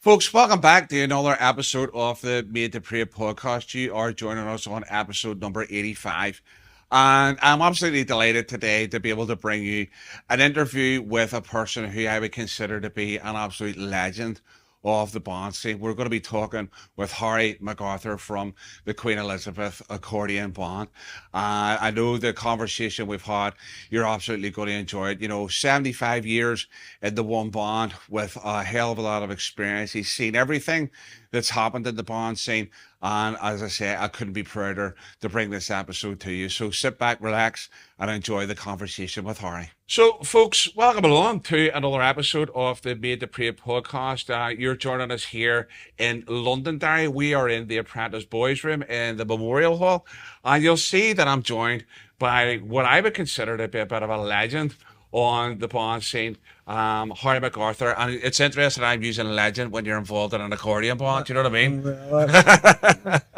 Folks, welcome back to another episode of the Made to Pray podcast. You are joining us on episode number 85. And I'm absolutely delighted today to be able to bring you an interview with a person who I would consider to be an absolute legend of the band scene. We're going to be talking with Harry McArthur from the Queen Elizabeth Accordion Band. I know the conversation we've had, you're absolutely going to enjoy it. 75 years in the one band with a hell of a lot of experience. He's seen everything that's happened in the band scene. And as I say, I couldn't be prouder to bring this episode to you. So sit back, relax, and enjoy the conversation with Harry. So, folks, welcome along to another episode of the Made to Pray podcast. You're joining us here in Londonderry. We are in the Apprentice Boys Room in the Memorial Hall. And you'll see that I'm joined by what I would consider to be a bit of a legend on the band scene, Harry McArthur. And it's interesting I'm using legend when you're involved in an accordion band, do you know what I mean?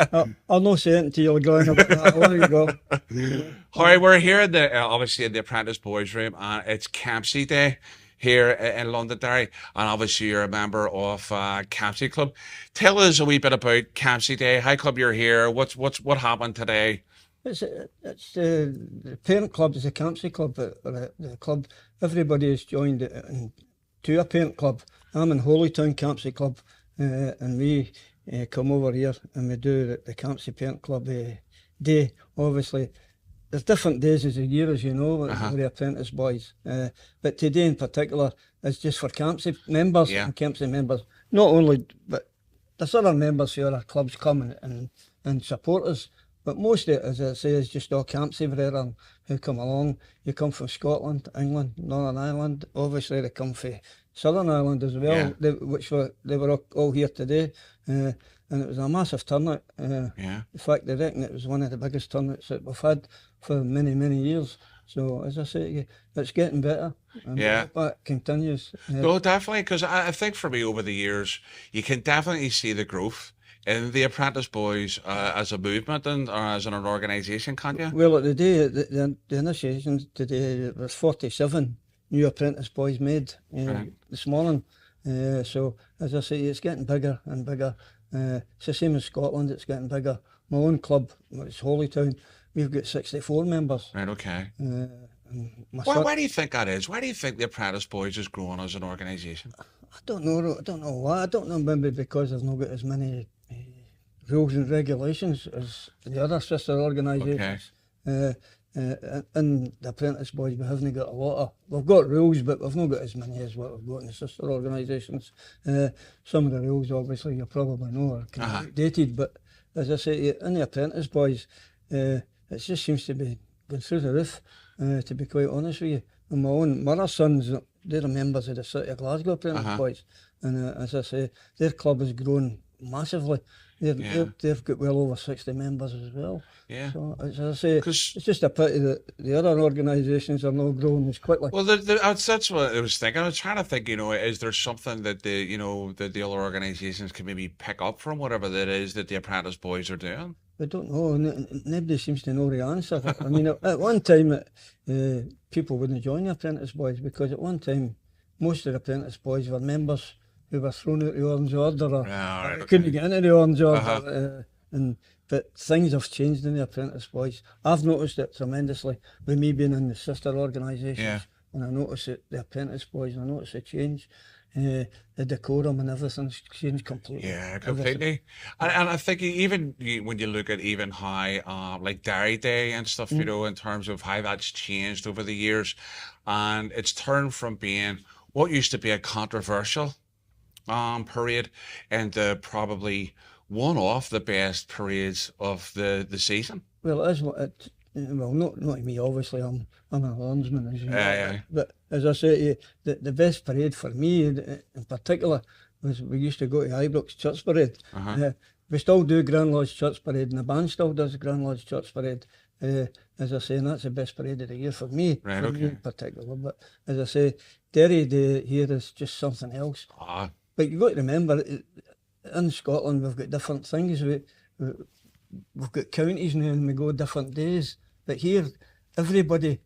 Well, I'll not say it until you're going about that. There you go. Harry, we're here in the obviously in the Apprentice Boys Room, and it's Campsie Day here in Londonderry, and obviously you're a member of Campsie Club. Tell us a wee bit about Campsie Day. How come you're here? What happened today? It's the parent club is the Campsie Club, the club. Everybody has joined to a parent club. I'm in Holytown Campsie Club, and we come over here and we do the Campsie Parent Club day. Obviously, there's different days as a year, as you know, with the apprentice boys. But today in particular is just for Campsie members and Campsie members. Not only, but there's other members who our clubs come and support us. But most of it, as I say, is just all Campsie brethren who come along. You come from Scotland, England, Northern Ireland. Obviously, they come from Southern Ireland as well, they were all here today. And it was a massive turnout. In fact, they reckon it was one of the biggest turnouts that we've had for many, many years. So, as I say, it's getting better. And it continues. No, definitely, because I think for me over the years, you can definitely see the growth in the Apprentice Boys as a movement or as an organisation, can't you? Well, today, the initiation today, there was 47 new Apprentice Boys made this morning. So, as I say, it's getting bigger and bigger. It's the same as Scotland, it's getting bigger. My own club, it's Holytown, we've got 64 members. Right, okay. Why do you think that is? Why do you think the Apprentice Boys is growing as an organisation? I don't know why. I don't know, maybe because they've not got as many rules and regulations as the other sister organisations. In the Apprentice Boys, we haven't got a lot of. We've got rules, but we've not got as many as what we've got in the sister organisations. Some of the rules, obviously, you probably know are kind of outdated, but as I say, in the Apprentice Boys, it just seems to be going through the roof, to be quite honest with you. And my own mother's sons, they're members of the City of Glasgow Apprentice Boys, and as I say, their club has grown massively. They've got well over 60 members as well. Yeah. So, as I say, it's just a pity that the other organisations are not growing as quickly. Well, that's what I was thinking. I was trying to think, is there something that the other organisations can maybe pick up from whatever that is that the Apprentice Boys are doing? I don't know. Nobody seems to know the answer. I mean, at one time, people wouldn't join the Apprentice Boys because at one time, most of the Apprentice Boys were members who were thrown out the Orange Order or couldn't get into the Orange Order. But things have changed in the Apprentice Boys. I've noticed it tremendously with me being in the sister organisations. And I noticed it, the Apprentice Boys, I noticed a change. The decorum and everything's changed completely. Yeah, completely. And I think even when you look at even how like Dairy Day and stuff, in terms of how that's changed over the years, and it's turned from being what used to be a controversial parade into probably one of the best parades of the season. Well, it is well, not me, obviously, I'm a landsman, as you know. But as I say to you, the best parade for me in particular was we used to go to Ibrox Church Parade. We still do Grand Lodge Church Parade, and the band still does Grand Lodge Church Parade. As I say, and that's the best parade of the year for me, me in particular. But as I say, Derry Day here is just something else. But you've got to remember, in Scotland we've got different things. We've got counties now and we go different days. But here, everybody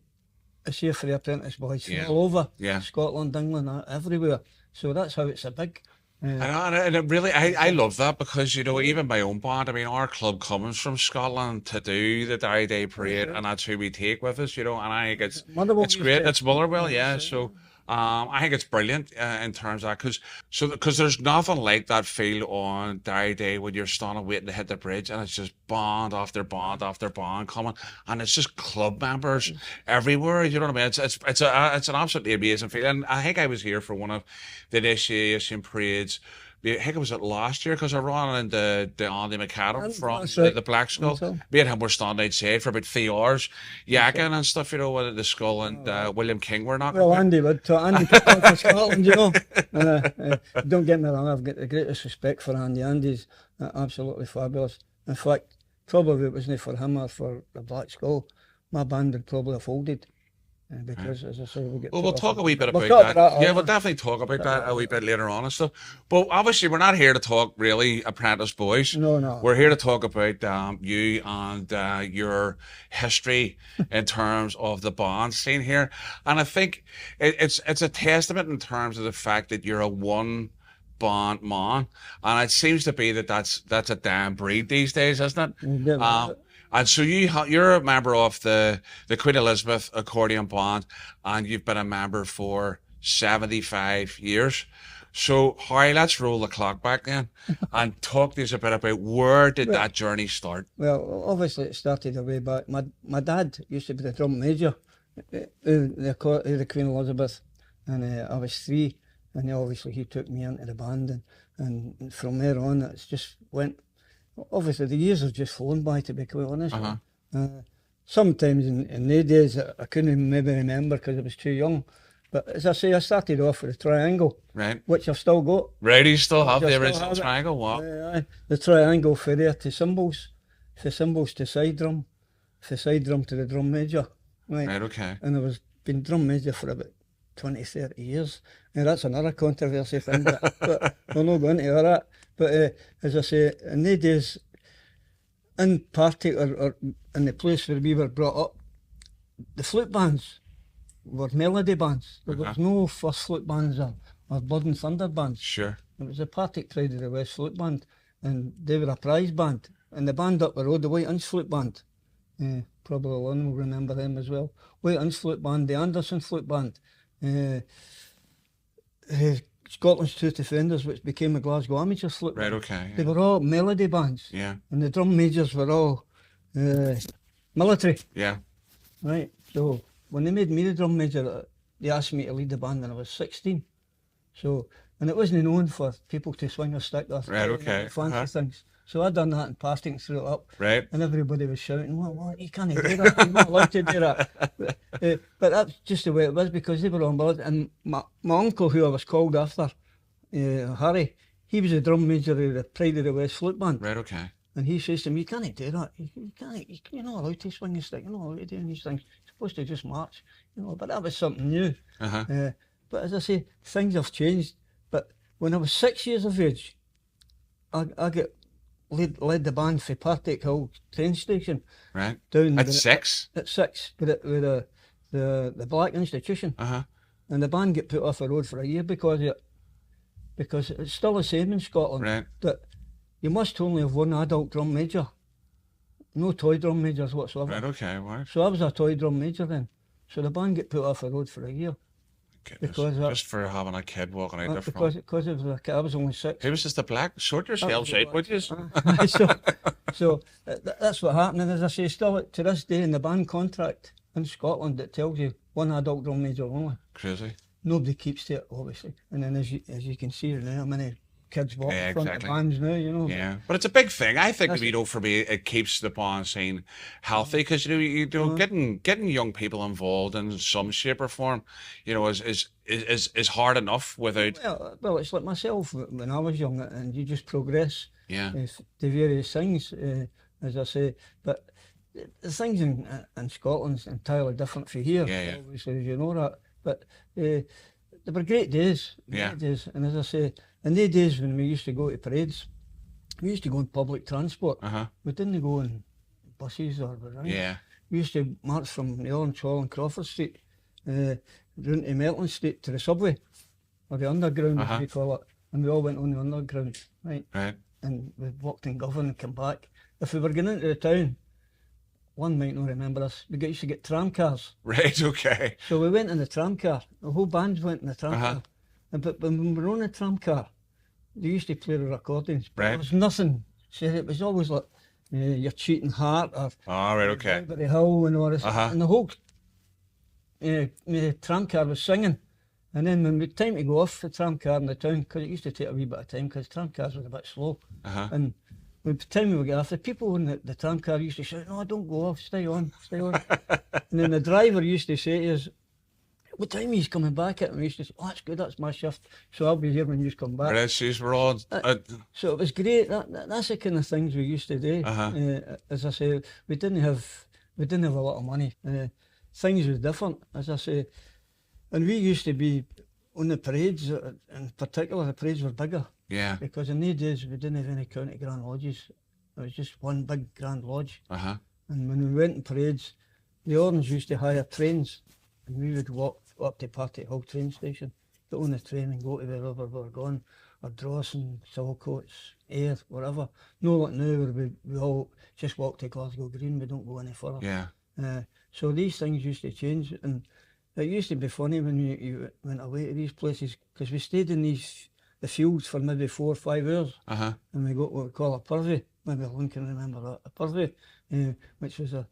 is here for the Apprentice Boys all over Scotland, England, everywhere. So that's how it's a big And it really, I love that because, you know, even my own band, I mean, our club comes from Scotland to do the Derry Day Parade, and that's who we take with us, you know, and I think Motherwell it's used great. to. It's Motherwell, That's yeah. it. So, I think it's brilliant in terms of that because there's nothing like that feel on Derry Day when you're standing waiting to hit the bridge and it's just band after band after band coming, and it's just club members everywhere. You know what I mean? It's an absolutely amazing feeling. I think I was here for one of the initiation parades. I think it was last year because I ran into the Andy McAdam And from that's right. the Black Skull. That's all. Me and him were standing outside for about 3 hours, yakking and stuff, you know, with the Skull and William King were knocking Well, about. Andy would. Andy picked up for Scotland, you know. Don't get me wrong, I've got the greatest respect for Andy. Andy's absolutely fabulous. In fact, probably it wasn't for him or for the Black Skull, my band would probably have folded. Because, as I say, we get Well, put we'll off talk a wee bit We'll about talk that. Yeah, later. we'll definitely talk about that a wee bit later on and stuff. But obviously, we're not here to talk really Apprentice Boys. No. We're here to talk about you and your history in terms of the band scene here. And I think it's a testament in terms of the fact that you're a one band man, and it seems to be that that's a damn breed these days, isn't it? Yeah, And so you're a member of the Queen Elizabeth Accordion Band, and you've been a member for 75 years. So, Harry, let's roll the clock back then and talk to us a bit about where did that journey start? Well, obviously it started way back. My dad used to be the drum major the Queen Elizabeth, and I was 3, and obviously he took me into the band, and from there on it's just went. Obviously the years have just flown by, to be quite honest. Sometimes in the days I couldn't maybe remember because I was too young. But as I say, I started off with a triangle, Right. which I've still got. Right, you still have I the still original have it. triangle? Wow. The triangle for there to cymbals, for cymbals to side drum, for side drum to the drum major. Right, okay. And I was been drum major for about 20, 30 years. Now that's another controversy thing, but we're not going to all that. But as I say, in the days, in Partick or in the place where we were brought up, the flute bands were melody bands. There was no first flute bands or Blood and Thunder bands. Sure. It was the Partick Pride of the West flute band, and they were a prize band. And the band up the road, the White Inch flute band, probably one will remember them as well. White Inch flute band, the Anderson flute band, Scotland's Two Defenders, which became a Glasgow Amateur flute Right, band. okay. They were all melody bands. Yeah. And the drum majors were all military. Yeah. Right. So when they made me the drum major, they asked me to lead the band when I was 16. So, and it wasn't known for people to swing a stick or Right, okay. fancy things. So I done that in Partick and threw it up. Right. And everybody was shouting, what, you can't do that, you're not allowed to do that. But that's just the way it was, because they were on board. And my uncle, who I was called after, Harry, he was a drum major of the Pride of the West flute band. Right, okay. And he says to me, you can't do that. You're not allowed to swing a stick. You're not allowed to do these things. You're supposed to just march. You know, but that was something new. But as I say, things have changed. But when I was 6 years of age, I got led the band for Partick Hill train station. Right. Down At 6? At 6, with the Black Institution. And the band got put off the road for a year because of it. Because it's still the same in Scotland. Right. That you must only have one adult drum major. No toy drum majors whatsoever. Right, okay. Wow. So I was a toy drum major then. So the band get put off the road for a year. Goodness. Because just for having a kid walking out the front. because it was a kid, I was only 6. He was just a black. Sort yourselves out, would you? So that's what happened. And as I say, still to this day in the band contract in Scotland, it tells you one adult drum major only. Crazy. Nobody keeps to it, obviously. And then as you can see now, how many kids walk in front of bands now, you know. Yeah, but it's a big thing. I think, you know, for me, it keeps the band scene healthy because you know, getting young people involved in some shape or form, you know, is hard enough without. Well, it's like myself when I was young, and you just progress. Yeah. The various things, as I say, but the things in Scotland's entirely different from here. Yeah. Obviously, as you know that, but they were great days. Great days, and as I say. In the days when we used to go to parades, we used to go in public transport. We didn't go in buses or whatever. Yeah. We used to march from the Orange Hall and Crawford Street down to Merlin Street to the subway, or the underground as we call it. and we all went on the underground, right? Right. And we walked in Govan and came back. If we were going into the town, one might not remember this, we used to get tram cars. Right. Okay. So we went in the tram car. The whole band went in the tram Uh-huh. car. But when we were on the tram car, they used to play the accordions. But Right. there was nothing. So it was always like Your Cheating Heart or All right. Okay. Liberty Hill and all this. Uh-huh. And the whole tram car was singing. And then when we time to go off the tram car in the town, because it used to take a wee bit of time, because tram cars was a bit slow. Uh-huh. And by the time we would get off, the people in the tram car used to shout, "No, don't go off, stay on, stay on." And then the driver used to say to us, "What time are you coming back at?" And we used to say, "Oh, that's good, that's my shift, so I'll be here when you come back." Right. So we're all. So it was great. That's the kind of things we used to do. Uh-huh. As I say, we didn't have a lot of money. Things was different, as I say. And we used to be on the parades, in particular, the parades were bigger. Yeah. Because in these days we didn't have any county grand lodges. It was just one big grand lodge. Uh-huh. And when we went in parades, the Orange used to hire trains, and we would walk up to Partick Hill train station, get on the train and go to wherever we were going, or Drawson, Saltcoats, Ayr, wherever. No like now where we all just walk to Glasgow Green, we don't go any further. Yeah. So these things used to change, and it used to be funny when you went away to these places, because we stayed in the fields for maybe 4 or 5 hours, Uh-huh. and we got what we call a purvey. Maybe Lynn can remember that. A purvey, which was a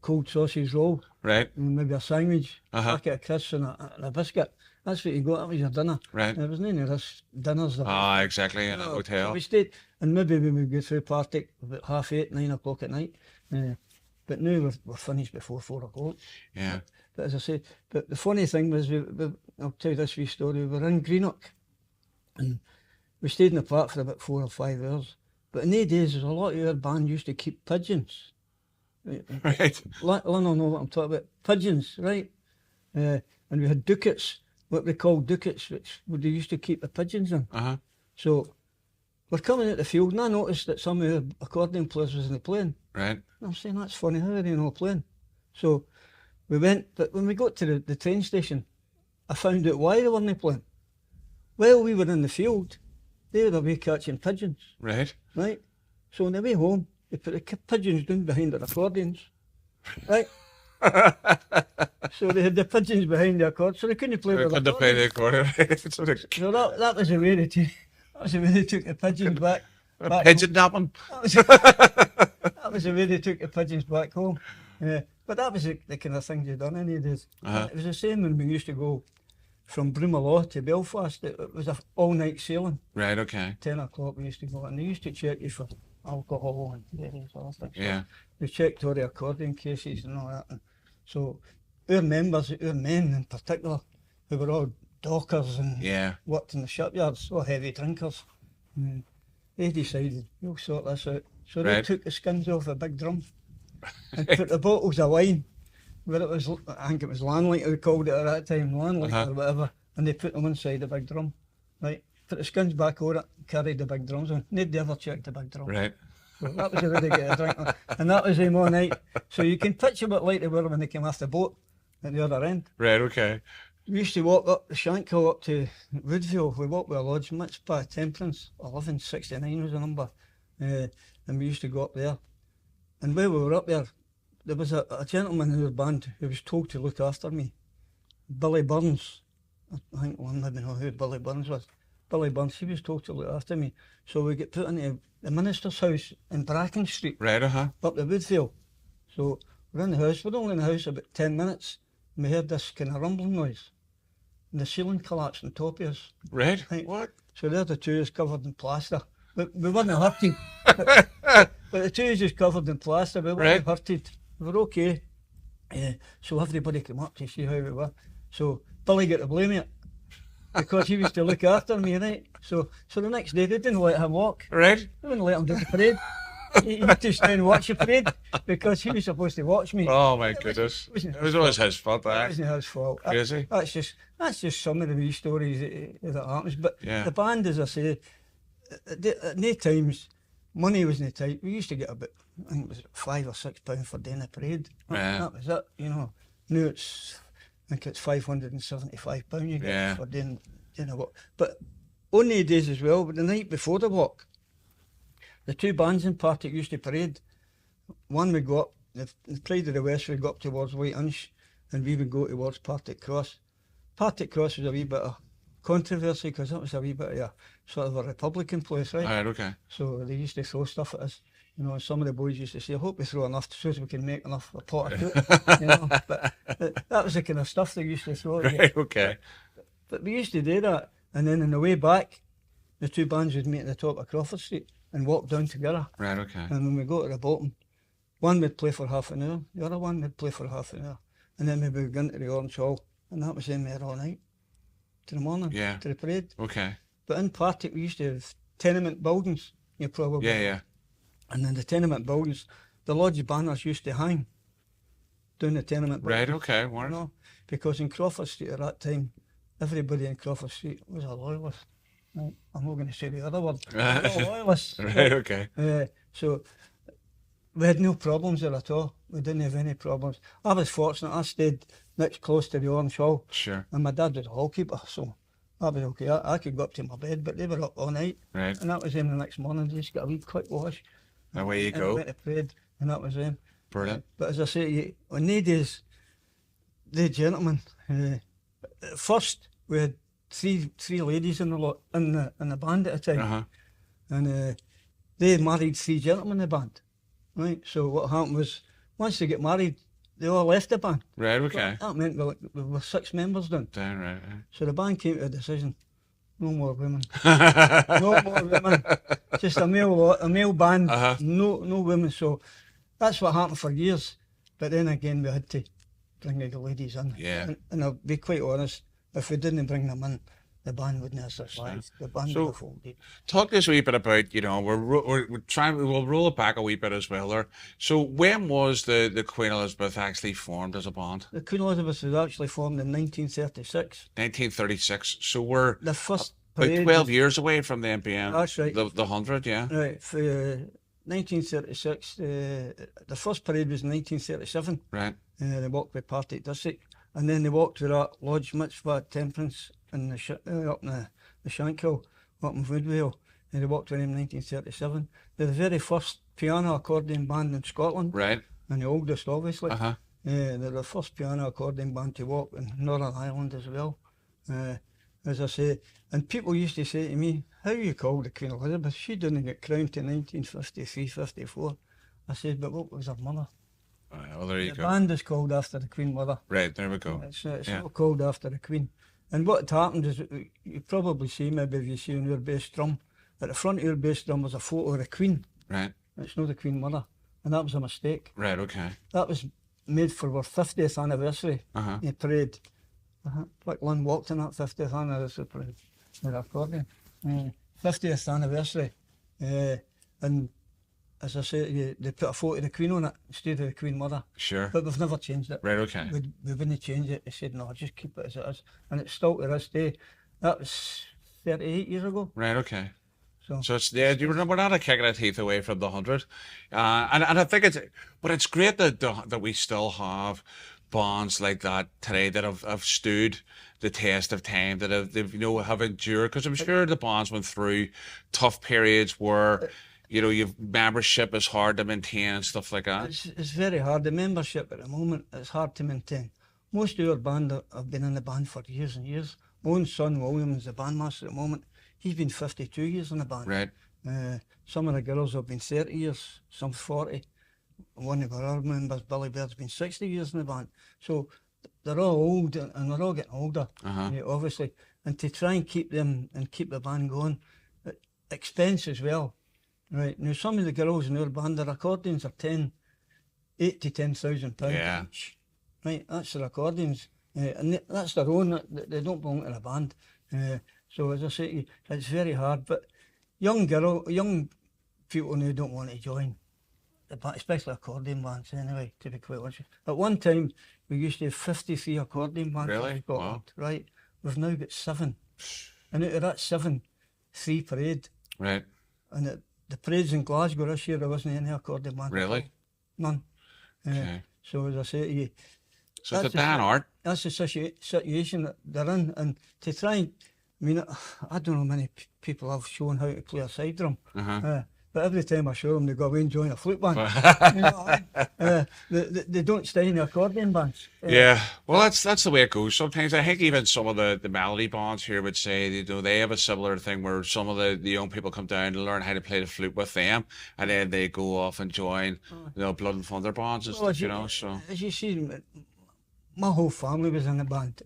cold sausage roll, Right. and maybe a sandwich, Uh-huh. a packet of crisps and a biscuit. That's what you got. That was your dinner. Right. There wasn't any of this dinners. Ah, exactly. In a So hotel. we stayed, and maybe we would go through Partick about 8:30, 9 o'clock at night. But now we're finished before 4 o'clock. Yeah. But as I say, but the funny thing was, I'll tell you this wee story. We were in Greenock, and we stayed in the park for about 4 or 5 hours. But in these days, there's a lot of our band used to keep pigeons. Right. Lynn will know what I'm talking about. Pigeons, right? And we had ducats, what we call ducats, which they used to keep the pigeons in. Uh-huh. So we're coming out the field, and I noticed that some of the accordion players was in the playing. Right. And I'm saying, that's funny, how are they not playing? So we went, but when we got to the train station, I found out why they weren't playing. While we were in the field, they were away catching pigeons, Right. right? So on the way home, they put the pigeons down behind their accordions, right? So they had the pigeons behind the accordion, so they couldn't play with Couldn't their play the accordions. accordion. Sort of So that was the way they took the pigeons back pigeon napping. That was the way they took the pigeons back home. But that was the kind of things you done in the days. Uh-huh. It was the same when we used to go from Broomalaw to Belfast. It was an all-night sailing. Right. Okay. 10 o'clock we used to go, and they used to check you for alcohol and various other things. Yeah. They checked all the accordion cases and all that. And so our members, our men in particular, who were all dockers and Yeah. worked in the shipyards, all heavy drinkers, they decided, we'll sort this out. So they Right. took the skins off a big drum and put the bottles of wine, where it was, I think it was Landlight we called it at that time, Landlight Uh-huh. or whatever, and they put them inside the big drum, right? Put the skins back over it, carried the big drums on. Nobody ever checked the big drum. Right. So that was the way they get a drink on. And that was them all night. So you can picture what like they were when they came off the boat at the other end. Right. Okay. We used to walk up the Shankill up to Woodville. We walked with a lodge, Mitzpah Temperance, 1169 was the number. And we used to go up there. And while we were up there, there was a gentleman in our band who was told to look after me. Billy Burns. I think one maybe know who Billy Burns was. Billy Burns, he was told to look after me. So we get put into the minister's house in Bracken Street, Right. Uh-huh. up the Woodville. So we're in the house, we're only in the house about 10 minutes, and we heard this kind of rumbling noise. And the ceiling collapsed on top of us. Right. Right. What? So there the two is covered in plaster. We weren't hurted. But the two is just covered in plaster, we weren't Right. hurted. We were okay. So everybody came up to see how we were. So Billy got to blame it, because he was to look after me, right? So the next day they didn't let him walk. Right. They wouldn't let him do the parade. He had to stay and watch the parade, because he was supposed to watch me. Oh my goodness. wasn't- It was always his fault. That That. wasn't his fault. Crazy. That's just some of the wee stories that happens. But Yeah. the band, as I say, at no times money wasn't tight. We used to get about, I think it was £5 or £6 for doing a parade. Yeah. That was it, you know. Now I think it's £575 you get Yeah. for doing a what. But on the days as well, but the night before the walk, the two bands in Partick used to parade. One would go up, the Pride of the West would go up towards White Inch, and we would go towards Partick Cross. Partick Cross was a wee bit of controversy because that was a wee bit of a sort of a Republican place, right? Right, okay. So they used to throw stuff at us. You know, some of the boys used to say, I hope we throw enough so as we can make enough for a pot of cook. You know, but that was the kind of stuff they used to throw at you. Right, okay. But we used to do that, and then on the way back, the two bands would meet at the top of Crawford Street and walk down together. Right, okay. And when we go to the bottom, one would play for half an hour, the other one would play for half an hour, and then we would go into the Orange Hall, and that was in there all night, to the morning, Yeah. to the parade. Okay. But in Partick, we used to have tenement buildings, you probably. Yeah. And in the tenement buildings, the lodge banners used to hang down the tenement buildings. Right, okay. You Word. know, because in Crawford Street at that time, everybody in Crawford Street was a loyalist. Right? I'm not going to say the other word. They were all loyalists. Right, okay. So we had no problems there at all. We didn't have any problems. I was fortunate. I stayed next close to the Orange Hall. Sure. And my dad was a hallkeeper, so I was okay. I could go up to my bed, but they were up all night. Right. And that was them the next morning. They just got a wee quick wash. Away you And go. went to parade, and that was them. Brilliant. But as I say, on these days, the gentlemen, first we had three ladies in the lot in the band at a time, Uh-huh. and they married three gentlemen in the band, right? So what happened was, once they get married, they all left the band. Right, okay. That meant we were 6 members then. Down, right. So the band came to a decision: no more women, no more women, just a male band, Uh-huh. no women. So that's what happened for years. But then again, we had to bring the ladies in. Yeah. And I'll be quite honest, if we didn't bring them in, the band wouldn't have survived. The band So- would have folded. Talk to us a wee bit about, you know, we're trying, we'll roll it back a wee bit as well there. So when was the Queen Elizabeth actually formed as a band? The Queen Elizabeth was actually formed in 1936. 1936. So we're The first about parade 12 was- years away from the NPN. That's right. The 100, yeah. Right, for 1936, the first parade was in 1937. Right. They walked by Partick District, and then they walked to that Lodge Mitzvah Temperance in up in the Shankill, up in Woodvale, and they walked with them in 1937. They're the very first piano accordion band in Scotland, Right. and the oldest, obviously. Uh-huh. They're the first piano accordion band to walk in Northern Ireland as well. As I say, and people used to say to me, how you call the Queen Elizabeth? She didn't get crowned till 1953, 54. I said, but what was her mother? Well, there you The go. band is called after the Queen Mother. Right, there we go. It's Yeah. not called after the Queen. And what had happened is, you probably see, maybe if you see on your bass drum, at the front of your bass drum was a photo of the Queen. Right. It's not the Queen Mother. And that was a mistake. Right, okay. That was made for our 50th anniversary Uh-huh. parade. Like Lynn walked in that 50th anniversary parade with her accordion. 50th anniversary. And as I say, they put a photo of the Queen on it instead of the Queen Mother. Sure. But we've never changed it. Right, okay. We wouldn't change it. They said, no, just keep it as it is. And it's still to this day. That was 38 years ago. Right, okay. So, So it's, yeah, we're not a kick of the teeth away from the 100. And I think it's great that we still have bands like that today that have stood the test of time, that have endured, because I'm sure the bands went through tough periods where, your membership is hard to maintain and stuff like that. it's very hard. The membership at the moment is hard to maintain. Most of our band have been in the band for years and years. My own son, William, is the bandmaster at the moment. He's been 52 years in the band. Right. Some of the girls have been 30 years, some 40. One of our other members, Billy Bird's been 60 years in the band. So they're all old, and they're all getting older, Uh-huh. obviously. And to try and keep them and keep the band going, expense as well. Right. Now, some of the girls in our band, their accordions are 8 to 10,000 pounds Yeah. each. Right, that's their accordions. And that's their own, they don't belong to the band. So as I say to you, it's very hard. But young people now don't want to join, especially accordion bands anyway, to be quite honest. At one time, we used to have 53 accordion bands Really? in Scotland, Wow. right? We've now got 7. And out of that 7, 3 parade. Right. And the parades in Glasgow this year, there wasn't any accordion band. Really? None. Okay. So as I say to you, So it's a that's Dan art. that's the situation that they're in. And to try and I mean, I don't know many people I've shown how to play a side drum. Uh-huh. But every time I show them, they go away and join a flute band. You know what I mean? They don't stay in the accordion bands. Yeah, well, that's the way it goes. Sometimes I think even some of the melody bands here would say, you know, they have a similar thing where some of the young people come down to learn how to play the flute with them, and then they go off and join, you know, Blood and Thunder bands and stuff, you know. So as you see, my whole family was in the band.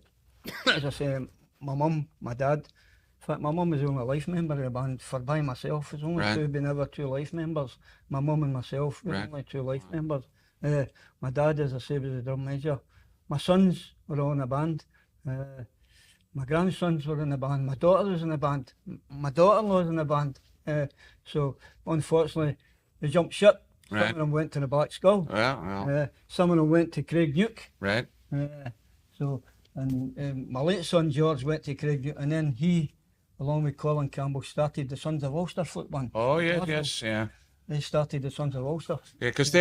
As I say, my mum, my dad. In fact, my mum was the only life member of the band. For by myself, there's only Right. been ever two life members. My mum and myself were Right. only two life members. My dad, as I say, was the drum major. My sons were all in the band. My grandsons were in the band. My daughter was in the band. My daughter-in-law was in the band. So, unfortunately, they jumped ship. Some Right. of them went to the Black Skull. well, Some of them went to Craig Nuke. right. And my late son George went to Craig Nuke, and then he, along with Colin Campbell, started the Sons of Ulster flute band. Oh yeah, Glasgow. yes, yeah. They started the Sons of Ulster. Yeah, because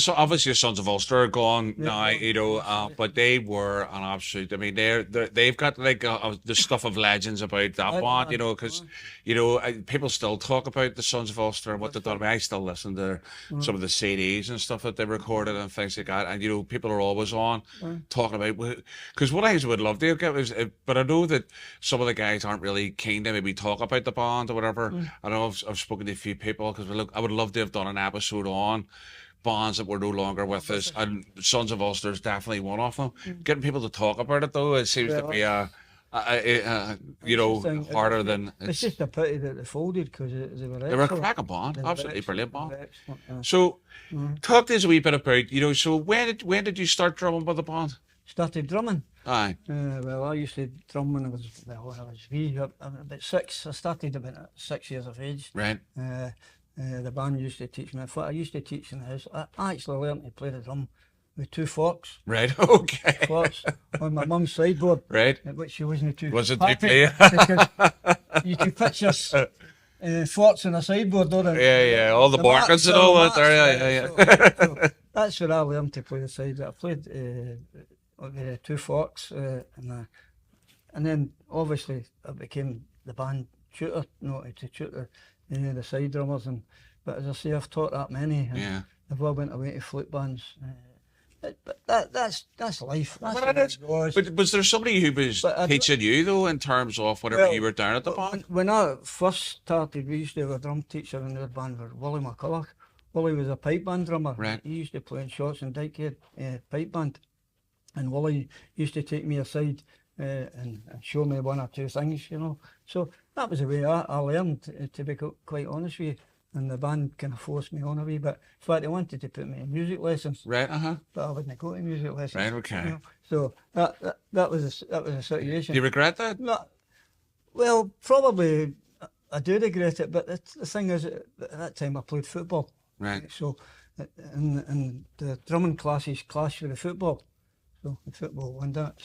obviously the Sons of Ulster are gone now, Yeah. you know, but they were an absolute. I mean, they've got like the stuff of legends about that band, you know, because you know people still talk about the Sons of Ulster and what they've done. I mean, I still listen to some of the CDs and stuff that they recorded and things like that, and you know, people are always on talking about. Because what I would love to get is, but I know that some of the guys aren't really keen to maybe talk about the band or whatever. I know I've spoken to a few people because look, I would love to have done an episode on bands that were no longer with us, and Sons of Ulster is definitely one of them. Getting people to talk about it though, it seems to be you know, harder than It's just a pity that they folded because they were they were a excellent. cracking band, They were absolutely brilliant excellent. band. They were excellent, So, talk to us a wee bit about, you know, so when did you start drumming with the band? Started drumming. Aye, Well, I used to drum when I was wee. I'm about 6. I started about 6 years of age. right, The band used to teach me. In fact, I used to teach in the house. I actually learned to play the drum with 2 forks. right, okay, Forks on my mum's sideboard, right. which she wasn't too Was it too happy clear? because you could picture forks on a sideboard, don't you? Yeah, all the barkings and all that there, yeah. So that's where I learned to play the side. I played with 2 forks, and then obviously I became the band tutor, to tutor the side drummers. But as I say, I've taught that many, and Yeah. they've all went away to flute bands. But that's life. That's But, the way it goes. but was there somebody who was But I don't- teaching you though, in terms of whenever Well, you were down at the band? When I first started, we used to have a drum teacher in our band, was Willie McCulloch. Willie was a pipe band drummer. Right. He used to play in Shorts and Dykehead pipe band. And Willie used to take me aside and show me 1 or 2 things, you know. So that was the way I learned, to be quite honest with you. And the band kind of forced me on a wee bit. In fact, they wanted to put me in music lessons, Right, but I wouldn't go to music lessons. Right, okay. You know. So that was a situation. Do you regret that? No, well, probably I do regret it, but the thing is, at that time I played football. Right. So, and the drumming classes clash with the football. So the football won that.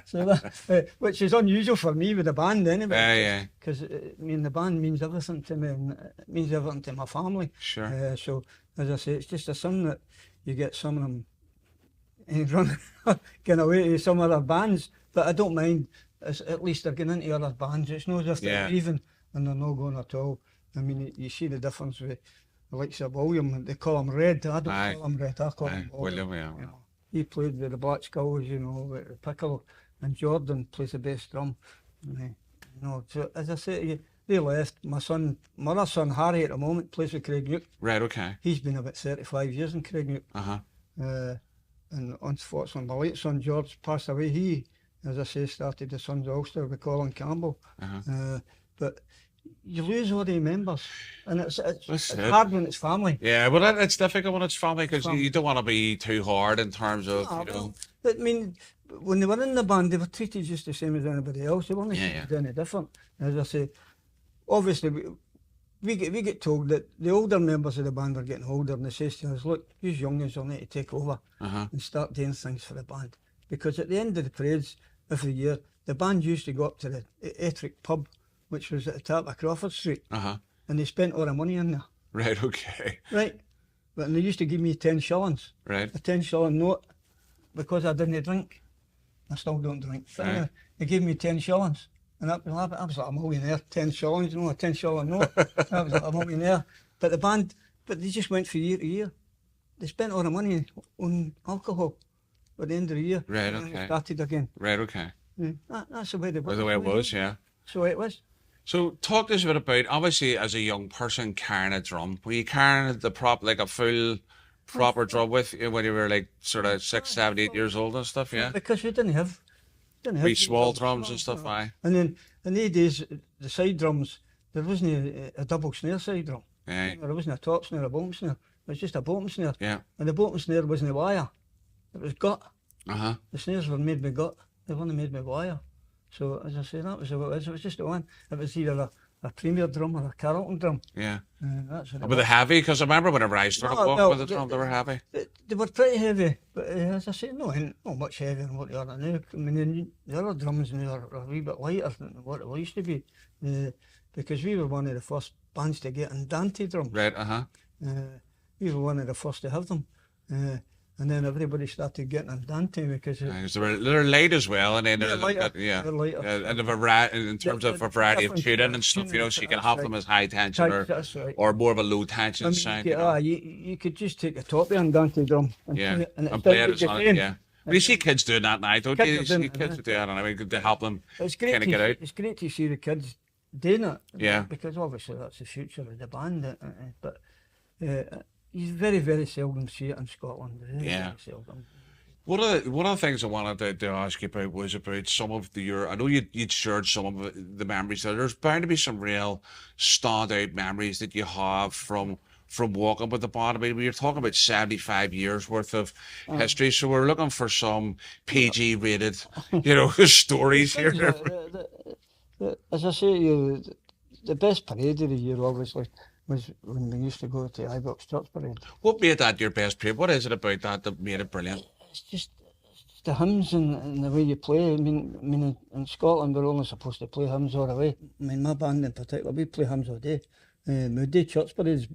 So that, which is unusual for me with the band anyway. Yeah. Because I mean, the band means everything to me, and it means everything to my family. Sure. So as I say, it's just a sin that you get some of them running, getting away to some other bands. But I don't mind. At least they're getting into other bands. It's not as if they're leaving and they're not going at all. I mean, you see the difference with the likes of William. They call him Red. I don't call him Red. I call him William. William, You know, he played with the Black Skulls, you know, with the Piccolo, and Jordan plays the bass drum. And, you know, so as I say to you, they left. My other son Harry at the moment plays with Craig Nuke. Right, okay. He's been about 35 years in Craig Nuke. And unfortunately, my late son George passed away. He, as I say, started the Sons of Ulster with Colin Campbell. But you lose all the members, and it's hard when it's family. Yeah, well, it's difficult when it's family because you don't want to be too hard in terms of, you know. I mean, when they were in the band, they were treated just the same as anybody else. They weren't treated any different. As I say, obviously, we get told that the older members of the band are getting older, and they say to us, look, you young ones will need to take over and start doing things for the band. Because at the end of the parades every year, the band used to go up to the Ettrick pub, which was at the top of Crawford Street, and they spent all the money in there. Right, okay. Right. But they used to give me 10 shillings. Right. A 10 shilling note, because I didn't drink. I still don't drink. But anyway, they gave me 10 shillings. and I was like a millionaire, 10 shillings, a 10 shilling note. I was like a millionaire. But the band, they just went from year to year. They spent all the money on alcohol at the end of the year. Right, And then okay. they started again. Right, okay. That's the way they That's the way it was, yeah. That's the way it was. So talk to us a bit about, obviously, as a young person carrying a drum. Were you carrying like a full proper drum with you when you were like sort of 6, 7, 8 years old and stuff, yeah? Because we didn't have Wee small drums and stuff, aye. And then in the days, the side drums, there wasn't a double snare side drum. Aye. There wasn't a top snare, a bottom snare. It was just a bottom snare. Yeah. And the bottom snare wasn't a wire. It was gut. Uh-huh. The snares were made with gut. They weren't made with wire. So as I say, that was what it was. It was just the one. It was either a Premier drum or a Carlton drum. Yeah. That's what it Were they heavy? Because I remember whenever I started walking well, with the drum, they were heavy. They were pretty heavy, but as I say, not much heavier than what they are now. I mean, the other drums now are a wee bit lighter than what they used to be, because we were one of the first bands to get Andante drums. Right, uh-huh. We were one of the first to have them. And then everybody started getting Andante because they're light as well, and then they're lighter. they're lighter. and the variety in terms of a variety of tuning and stuff, you know, so you can have them as high tension That's right. or more of a low tension sound. You could just take a top of Andante drum and and play it on it, yeah. But you see kids doing that now, don't you? You see kids do that, and I mean, to help them kind of get out. It's great to see the kids doing it. Yeah. Because obviously that's the future of the band. But you very, very seldom see it in Scotland. Very seldom. One of the things I wanted to ask you about was about some of I know you'd shared some of the memories there. There's bound to be some real standout memories that you have from walking with the band. I mean, we were talking about 75 years worth of history, so we're looking for some PG rated, stories here. As I say, the best parade of the year, obviously, was when we used to go to Ibrox Church Parade. What made that your best parade? What is it about that made it brilliant? It's just the hymns and the way you play. I mean, in Scotland we're only supposed to play hymns all the way. I mean, my band in particular, we play hymns all day. We would do church parades,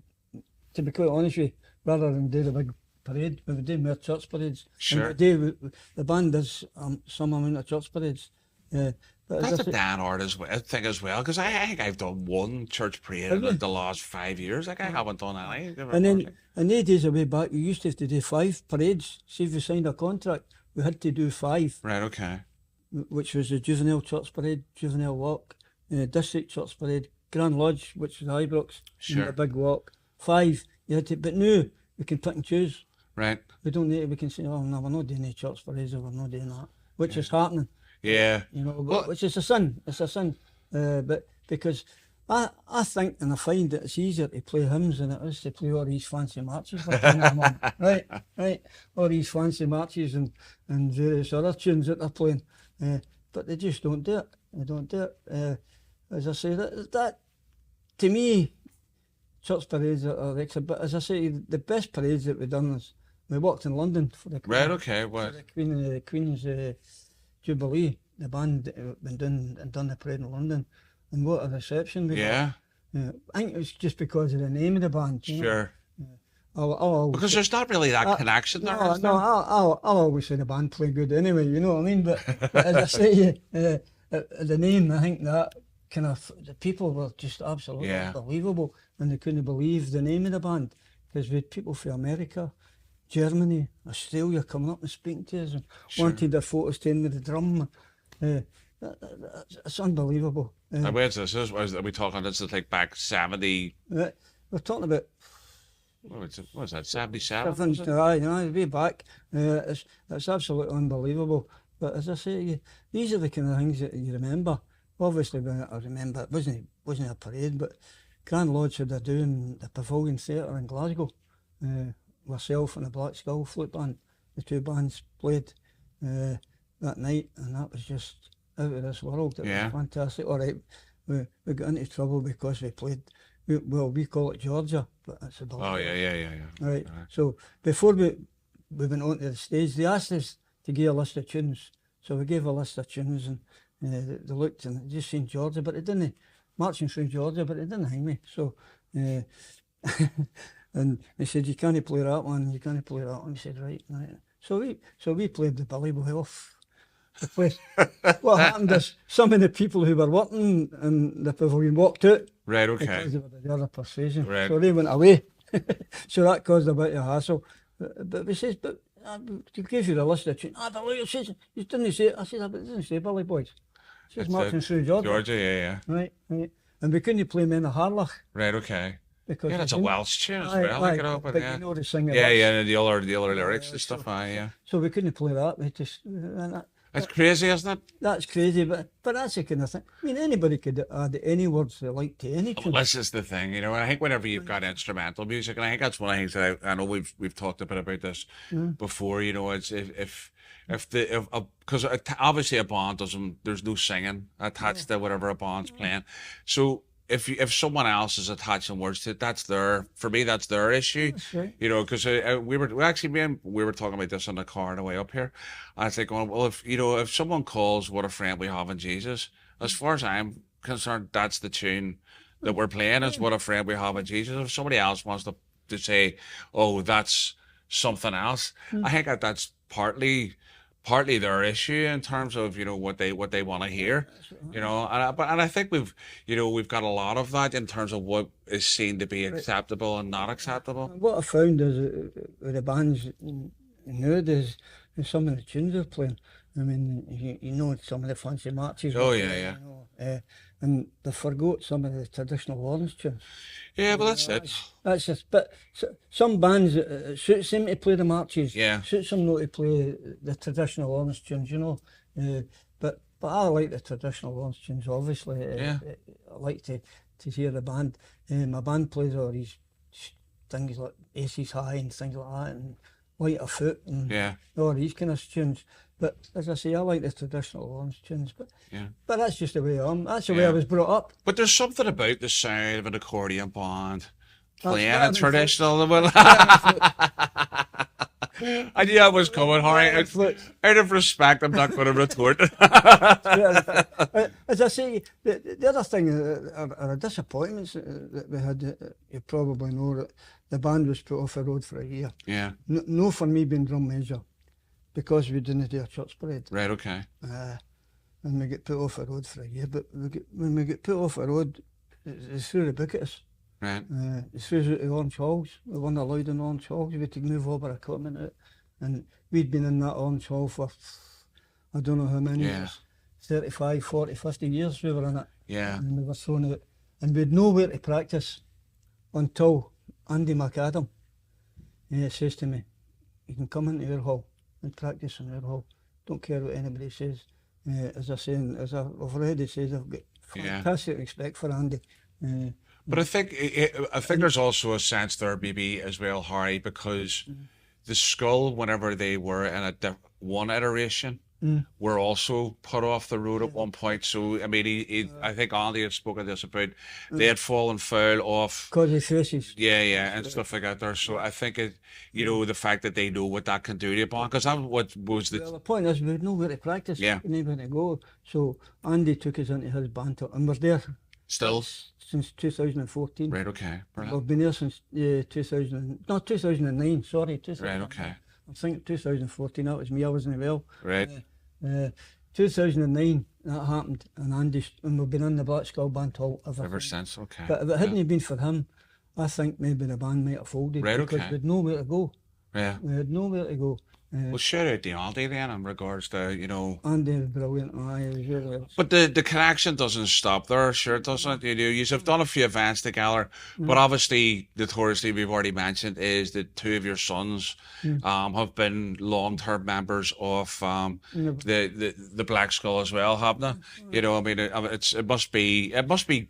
to be quite honest with you, rather than do the big parade. We would do more church parades. Sure. And the band does some amount of church parades. But that's a Dan Art thing as well, because I think I've done one church parade in the last 5 years. Like, I haven't done any. And then in the days way back, you used to have to do 5 parades. See, if you signed a contract, we had to do 5. Right, okay. Which was the Juvenile Church Parade, Juvenile Walk, District Church Parade, Grand Lodge, which was Ibrox, sure. And the Big Walk. 5. You had to, but now we can pick and choose. Right. We don't need. We can say, oh no, we're not doing any church parades, or we're not doing that, which is happening. Yeah. Which is a sin. It's a sin. But because I think and I find that it's easier to play hymns than it is to play all these fancy marches. Right. All these fancy marches and various other tunes that they're playing. But they just don't do it. They don't do it. As I say, that to me, church parades are excellent. But as I say, the best parades that we've done is we walked in London for the Queen. Right. Okay. What? For the Queen's Jubilee. The band done the parade in London, and what a reception we got. I think it was just because of the name of the band. Sure. Because there's not really that connection there. I'll always say the band play good anyway. You know what I mean? But as I say, the name, I think that kind of the people were just absolutely unbelievable, and they couldn't believe the name of the band, because we had people from America, Germany, Australia coming up and speaking to us and wanted their photos taken with the drum. It's unbelievable. And where's this? Are we talking? This is like back 70. We're talking about. What was that? 77. Way back. It's absolutely unbelievable. But as I say, these are the kind of things that you remember. Obviously, I remember it wasn't a parade, but Grand Lodge had they're doing the Pavilion Theatre in Glasgow. Myself and the Black Skull Flute Band, the 2 bands played that night, and that was just out of this world. It was fantastic. All right, we got into trouble because we played. We call it Georgia, but it's about. Oh yeah. Right. So before we went onto the stage, they asked us to give a list of tunes. So we gave a list of tunes, and they looked and they just seen Georgia, but they didn't marching through Georgia, but they didn't hang me. So. And they said, you can't play that one, you can't play that one. We said, right. So we played the Billy Boy off the place. What happened is some of the people who were working in the pavilion walked out Right, okay. because they were the other persuasion. Right. So they went away. So that caused a bit of hassle. But we says, but he gave you the list of tunes. But look, it says, you didn't say it. I said, but it doesn't say Billy Boys. It says It's Marching Through Georgia. Georgia, yeah. Right. And we couldn't play Men of Harlech. Right, okay. Because Yeah, that's a Welsh tune as well. Aye, Look it up, but yeah. you know the singer. Yeah, the other lyrics and stuff, yeah. So we couldn't play that. We just, and That's crazy, isn't it? that's crazy, but that's the kind of thing. I mean, anybody could add any words they like to any tune. Well, this is the thing, and I think whenever you've got instrumental music, and I think that's one of the things that I know we've talked a bit about this before. It's because obviously a band there's no singing attached to whatever a band's playing, so. If someone else is attaching words to it, that's their issue. That's right. Because we were talking about this in the car on the way up here. I was like, well, if someone calls "What a Friend We Have in Jesus," as far as I'm concerned, that's the tune that we're playing. Is "What a Friend We Have in Jesus." If somebody else wants to say, "Oh, that's something else," I think that's partly their issue in terms of what they want to hear, and I think we've got a lot of that in terms of what is seen to be acceptable and not acceptable. What I found is with the bands nowadays, some of the tunes they're playing. I mean, you know some of the fancy marches. Oh yeah. And they forgot some of the traditional Lawrence tunes. Yeah, but that's it. That's just. But some bands it suits them to play the marches. Yeah. Suits them not to play the traditional Lawrence tunes. But I like the traditional Lawrence tunes. Obviously, Yeah. I like to hear the band. My band plays all these things like Aces High and things like that, and Light of Foot and all these kind of tunes. But as I say, I like the traditional Lawrence tunes. But that's just the way I am. That's the way I was brought up. But there's something about the sound of an accordion band playing better a than traditional. I knew I was coming, Harry. Out of respect, I'm not going to retort. As I say, the other thing are disappointments that we had. You probably know that the band was put off the road for a year. Yeah. No for me being drum major, because we didn't do a church parade. Right, okay. And we get put off the road for a year. But when we get put off the road, it's through the buckets. Right. It's through the Orange Halls. We weren't allowed in Orange Halls. We had to move all our equipment out. And we'd been in that Orange Hall for, I don't know how many years. 35, 40, 50 years we were in it. Yeah. And we were thrown out. And we had nowhere to practice until Andy McAdam says to me, you can come into our hall and practice in our hall. Don't care what anybody says. As I've already said, I've got fantastic respect for Andy. But I think there's also a sense there, maybe as well, Harry, because the Skull, whenever they were in one iteration, were also put off the road at one point. So I mean, I think Andy had spoken this about they had fallen foul off. Because of faces. Yeah, and stuff like that there. So I think the fact that they know what that can do to a band, because that what was the. Well, the point is we had nowhere to practice. Yeah. Nowhere to go. So Andy took us into his band, and we're there. Still. Since 2014. Right, okay. Brilliant. We've been there since 2009, sorry. 2009. Right, okay. I think 2014, that was me, I wasn't well. Right. 2009, that happened, and we've been in the Black Skull Band Hall ever since, okay. But if it hadn't been for him, I think maybe the band might have folded. Right, because we had nowhere to go. Yeah. We had nowhere to go. Well, shout out to Andy then in regards to, Andy was brilliant. He was really. But the connection doesn't stop there, sure it doesn't. You've done a few events together, but obviously the tourist thing we've already mentioned is that two of your sons have been long-term members of the Black Skull as well, haven't they? I mean, it must be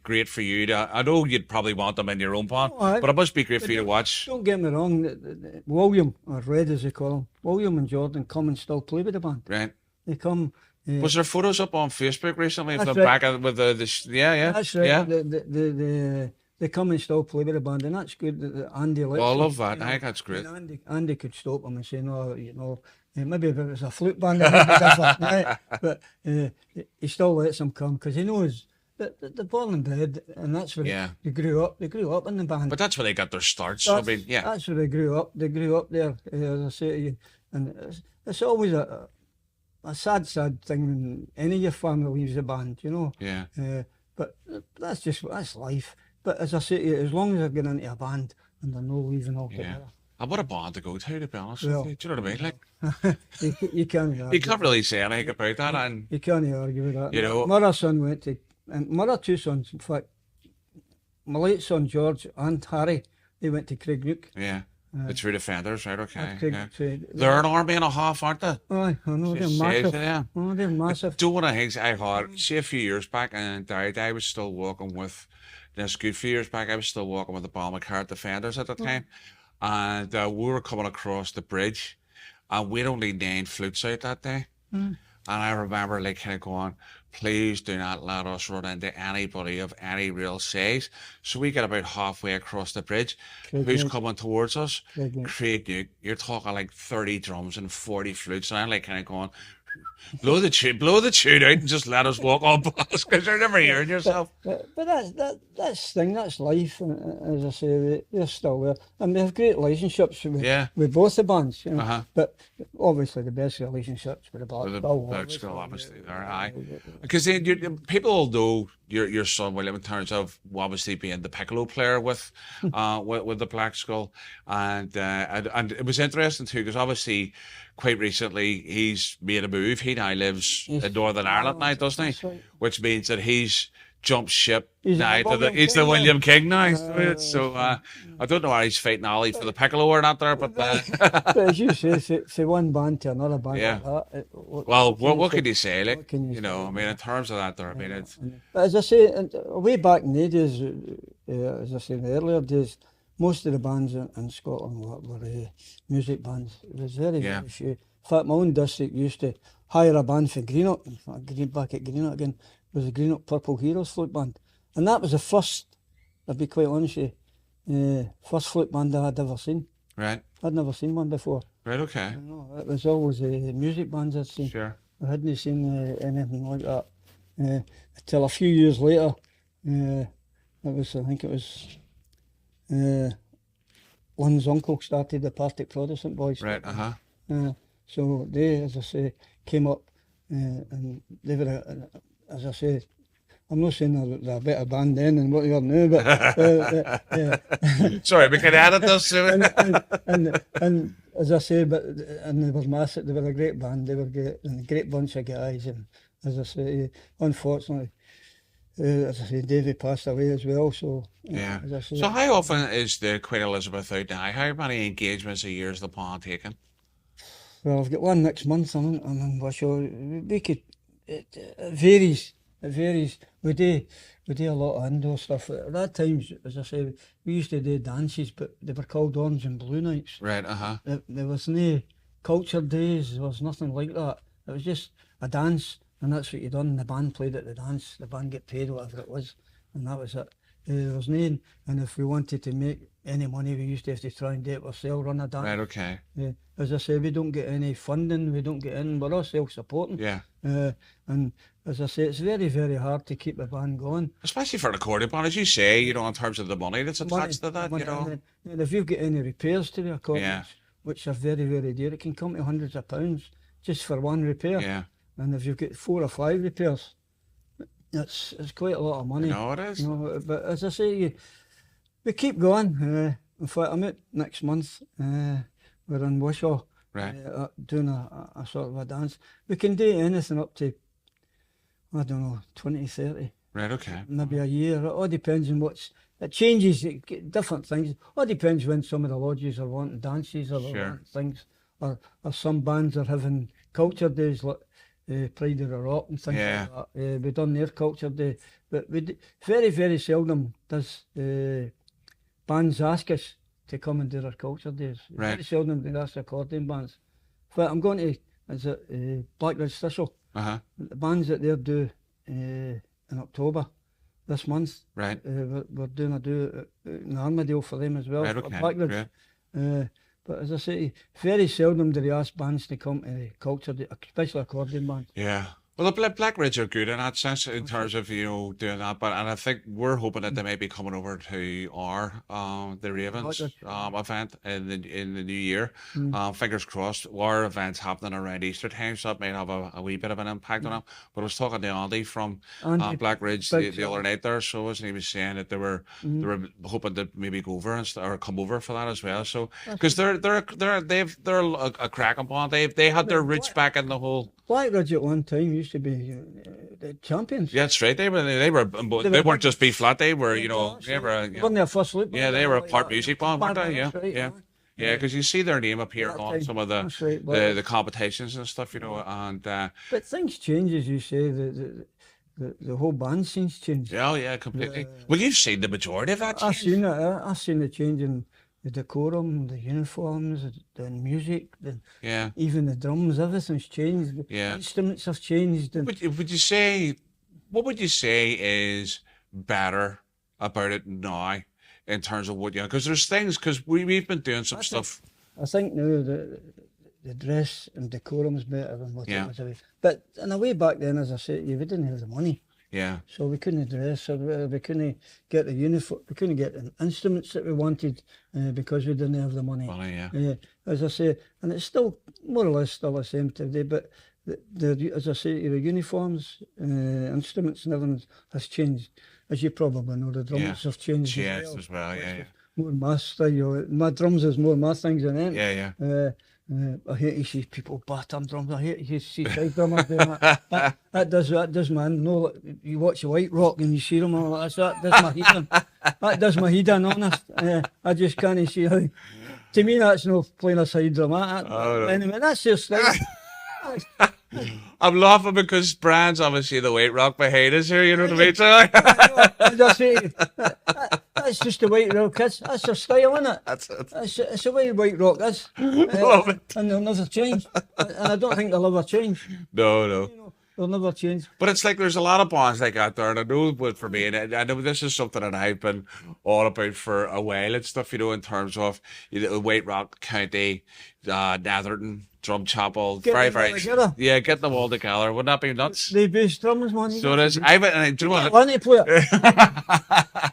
great for you to. I know you'd probably want them in your own band, but it must be great for you to watch. Don't get me wrong, William, or Red as they call him, William and Jordan come and still play with the band. Right. They come. Was there photos up on Facebook recently of That's them right. back with the yeah? That's right. Yeah. They come and still play with the band, and that's good that Andy likes Well, I them, love that. I think that's great. And Andy could stop them and say, no, maybe if it was a flute band, it would be different, right? But he still lets them come because he knows that they're born and bred, and that's where they grew up. They grew up in the band. But that's where they got their starts. That's where they grew up. They grew up there, as I say to you. And it's always a sad thing when any of your family leaves the band, you know. Yeah. But that's life. But as I say to you, as long as I get into a band and they're no leaving Yeah. altogether, And what a band to go to be honest well, with you. Do you know what I mean? Like, you can't you argue. can't really say anything about that, and You can't argue with that. you know, My other son went to, and my other two sons, in fact, my late son George and Harry, they went to Craignook. yeah, the True Defenders, right? Okay, yeah. Craignook. They're an army and a half, aren't they? Aye, I know, they're Just says massive. to them. Oh, they're massive. Do one of the things I had, see a few years back, and I was still walking with, this good few years back, I was still walking with the McArthur Defenders at the time, and we were coming across the bridge, and we'd only 9 flutes out that day. And I remember like kind of going, please do not let us run into anybody of any real size. So we get about halfway across the bridge. Who's coming towards us? Craignook. You're talking like 30 drums and 40 flutes. And I'm like kind of going, blow the tune out and just let us walk on past, because you're never hearing yourself. But that's thing. That's life. And as I say, they're still there, and we have great relationships with both the bands. You know? But obviously, the best relationships with the Black Skull, obviously, there. Aye, because then people will know your son William in terms of obviously being the piccolo player with the Black Skull, and it was interesting too, because obviously quite recently he's made a move. He now lives in Northern Ireland now, doesn't he? Right. Which means that he's jumped ship He's now to he's the William King now. So I don't know why he's fighting Ollie for the piccolo or not there, but but as you say one band to another band yeah. like that. What can you say? Like, can you you know, say? I mean, in terms of that, there, I mean, it's But as I say, way back in the days, as I say in the earlier days, most of the bands in Scotland were music bands. It was very few. In fact, my own district used to hire a band for Greenock. In fact, back at Greenock again, was the Greenock Purple Heroes flute band. And that was the first, I'll be quite honest with you, first flute band I had ever seen. right. I'd never seen one before. Right, okay. No, it was always music bands I'd seen. Sure. I hadn't seen anything like that until a few years later. I think it was Lynn's uncle started the Partick Protestant Boys. Right, So they, as I say, came up and they were, as I say, I'm not saying they're a better band then than what they are now, but sorry, we can edit this. and as I say, and they were massive. They were a great band. They were a great bunch of guys. And as I say, unfortunately, as I say, Davey passed away as well. So yeah. As I say, So how often is the Queen Elizabeth out now? How many engagements a year is the band taking? well, I've got one next month. I'm in Wishaw. We could. It varies. It varies. We do a lot of indoor stuff. At that time, as I say, we used to do dances, but they were called Orange and Blue Nights. Right, There was no culture days. There was nothing like that. It was just a dance, and that's what you done. The band played at the dance. The band get paid whatever it was, and that was it. There was nothing. And if we wanted to make any money, we used to have to try and do it ourselves, run a dance. right, okay. As I say, we don't get any funding. We don't get in. We're all self-supporting. Yeah. And as I say, it's very, very hard to keep a band going. Especially for an accordion band, as you say, you know, in terms of the money that's attached to that, Money, you know. and if you've got any repairs to the accordions, Yeah. which are very, very dear, it can come to hundreds of pounds just for one repair. Yeah. And if you've got 4 or 5 repairs, it's quite a lot of money. No, it is. You know, but as I say, we keep going. In fact, I'm out next month. We're in Wishaw, Right. doing a sort of a dance. We can do anything up to, I don't know, 20, 30, Right, okay. maybe a year. It all depends on it changes, different things. All depends when some of the lodges are wanting dances or Sure. wanting things, or some bands are having culture days like Pride of the Rock and things Yeah. like that. We done their culture day, but very, very seldom does bands ask us to come and do their culture days. Right. Very seldom they ask accordion bands. But I'm going to, is it Blackridge Thistle? The bands that they're due in October this month. Right. We're doing a do in Armadale for them as well. Right, For okay. Blackridge. Right. But as I say, very seldom do they ask bands to come to culture day, especially accordion bands. Yeah. Well, the Black Ridge are good in that sense in terms of doing that, but and I think we're hoping that they may be coming over to our the Like Ravens that. event in the new year. Mm. Fingers crossed. Our event's happening around Easter time, so it might have a wee bit of an impact on them. But I was talking to Andy from Andy, Black Ridge big the other fella. night there, so wasn't he was saying that they Mm. were hoping to maybe go over and or come over for that as well. So That's because it. they're a cracking band. They had their But roots back in the whole. Black Ridge at one time used to be the champions. Yeah, that's right. They They were weren't big. just B flat. They were, That's they right. were, They weren't their first loop yeah, band or they were anything a like part that. music band, weren't they? Yeah, That's right. yeah, yeah. Because you see their name At appearing that on time. some of That's right. But, the competitions and stuff, and but things change, as you say. The whole band scene's changed. yeah, oh, yeah, completely. Well, you've seen the majority of that I've change. seen it. I've seen the change in the decorum, the uniforms, the music, Yeah, even the drums. Everything's changed. The yeah. instruments have changed. And Would you say, what would you say is better about it now in terms of what because there's things because we've been doing some stuff. I think now the dress and decorum's better than what Yeah. it was. But in a way back then, as I said, we didn't have the money. Yeah, So we couldn't dress, or we couldn't get the uniform, we couldn't get the instruments that we wanted because we didn't have the money. well, yeah, As I say, and it's still more or less still the same today, but as I say, the uniforms, instruments and everything has changed. As you probably know, the drums have changed yes, as well, yeah, more my style. My drums is more my things than anything. yeah, yeah. I hate to see people batter drums. I hate to see side drummers doing that. That does man. No, like, you watch the White Rock and you see them. That does my head in. That does my head in, honest. I just can't see how. To me, that's no playing a side drum. Oh, no. Anyway, that's your style. I'm laughing because Brian's obviously the White Rock behind us here, you know what I mean? So, As I say, that's just the White Rock is. That's their style, isn't it? that's it. It's the way White Rock is. Love it. And they'll never change. And I don't think they'll ever change. No. They'll never change. But it's like there's a lot of bands like that there, and I know what for me, and I know this is something that I've been all about for a while and stuff, in terms of White Rock County, Netherton, Drum Chapel, Get very, them all very, together. yeah, getting them all together. Wouldn't that be nuts? They bass drummers, man. So it is. Do you know what? Want to play it?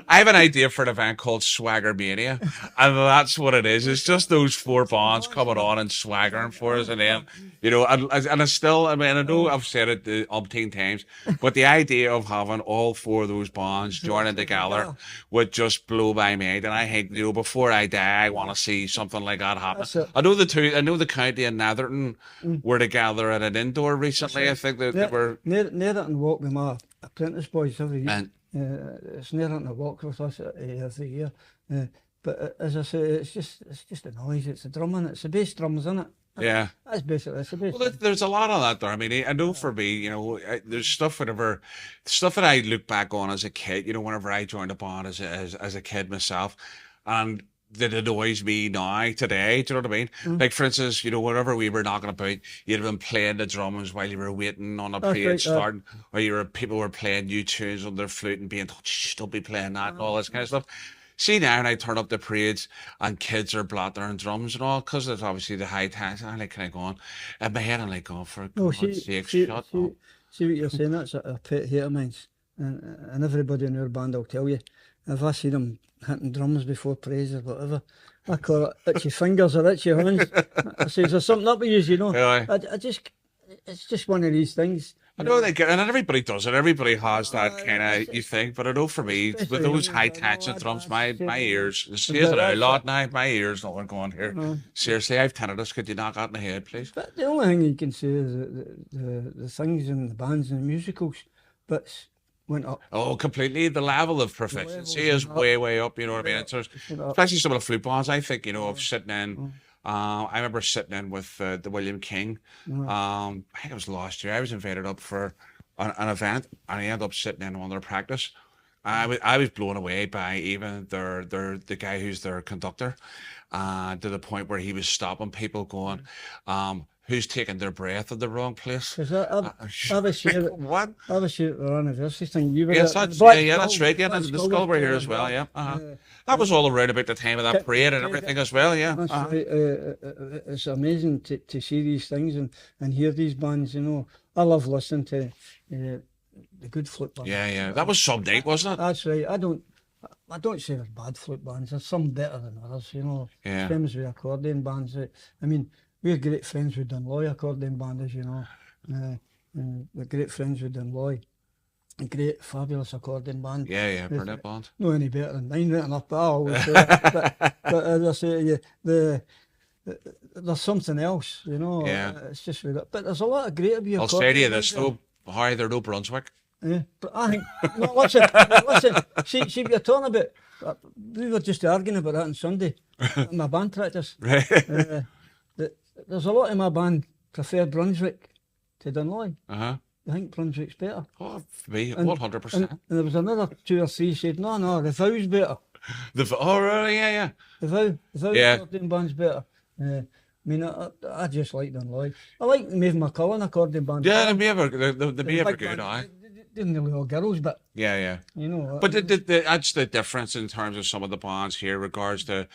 I have an idea for an event called Swagger Mania, and that's what it is. It's just those four bands coming on and swaggering for us, and then and it's still. I mean, I know I've said it umpteen times, but the idea of having all four of those bands joining together would just blow my mind. And I think before I die, I want to see something like that happen. That's it. I know the county and Netherton were together at an indoor recently. I think they were. Netherton walk with my apprentice boys every year. And It's Netherton to walk with us every year. But as I say, it's just the noise. It's the drumming. It's the bass drums, isn't it? yeah. That's basically it's the bass. Well, there's a lot of that there. I mean, I know for me, there's stuff that I look back on as a kid. Whenever I joined a band as a kid myself, and that annoys me now today. Do you know what I mean? Like for instance, whenever we were knocking about, you'd have been playing the drums while you were waiting on a parade right, starting, or people were playing new tunes on their flute and being told, "Shh, don't be playing that," and all this kind of stuff. See now, and I turn up the parades and kids are blathering drums and all because it's obviously the high tax. I'm like, kind of going in my head. I'm like, going for No, God's sake, shut up. see what you're saying. That's a pet hate of mine, and everybody in our band will tell you. If I see them hitting drums before praise or whatever, I call it itchy fingers or itchy hands. I say, is there something up with you, Yeah. It's just one of these things. I know they get, and everybody does it. Everybody has that kind of thing. But I know for me, with those high tension drums, my ears, see it a lot now. My ears not going here. Seriously, I've tinnitus. Could you knock that in the head, please? But the only thing you can say is that the things in the bands and the musicals, but went up. Oh, completely. The level of proficiency is way up. You know what I mean? It's especially some of the flute bands. I think of sitting in. I remember sitting in with the William King. I think it was last year. I was invited up for an event, and I ended up sitting in on their practice. I was blown away by even the guy who's their conductor, to the point where he was stopping people, going, "Who's taking their breath in the wrong place?" Because I was here. What? I was here at our anniversary thing. You were Yes, at that's, Black that's Skull. right. Yeah, Black the Skull skull were was here there as well. Yeah, that was all around about the time of that parade and everything as well. Yeah, That's right. It's amazing to see these things and hear these bands, I love listening to the good flute bands. Yeah. That was some night, wasn't it? That's right. I don't say there's bad flute bands. There's some better than others, you know. Yeah. Same as with accordion bands. I mean, we're great friends with Dunloy Accordion Band, as you know. We're great friends with Dunloy. A great, fabulous accordion band. Yeah, brilliant band. No any better than mine, right enough, but I always say that. But as I say to you, there's something else, you know. Yeah. It's just with it. But there's a lot of great about I'll accordion say to you bands this, there. though, Harry, they're no Brunswick. Yeah, but I think, no, listen, see what you're talking about. We were just arguing about that on Sunday in my band practice. Right. There's a lot of my band prefer Brunswick to Dunloy. Uh-huh. I think Brunswick's better. Oh, for me, And- 100%. And there was another 2 or 3 said, no, the Vow's better. Oh, really? Yeah. The Vow Yeah. accordion band's better. I mean, I just like Dunloy. I like Maeve McCullen accordion band. Yeah, the Beaver, the Beaver big good, band. aye. They didn't really all girls, but, Yeah. you know. But that's the difference in terms of some of the bands here, regards to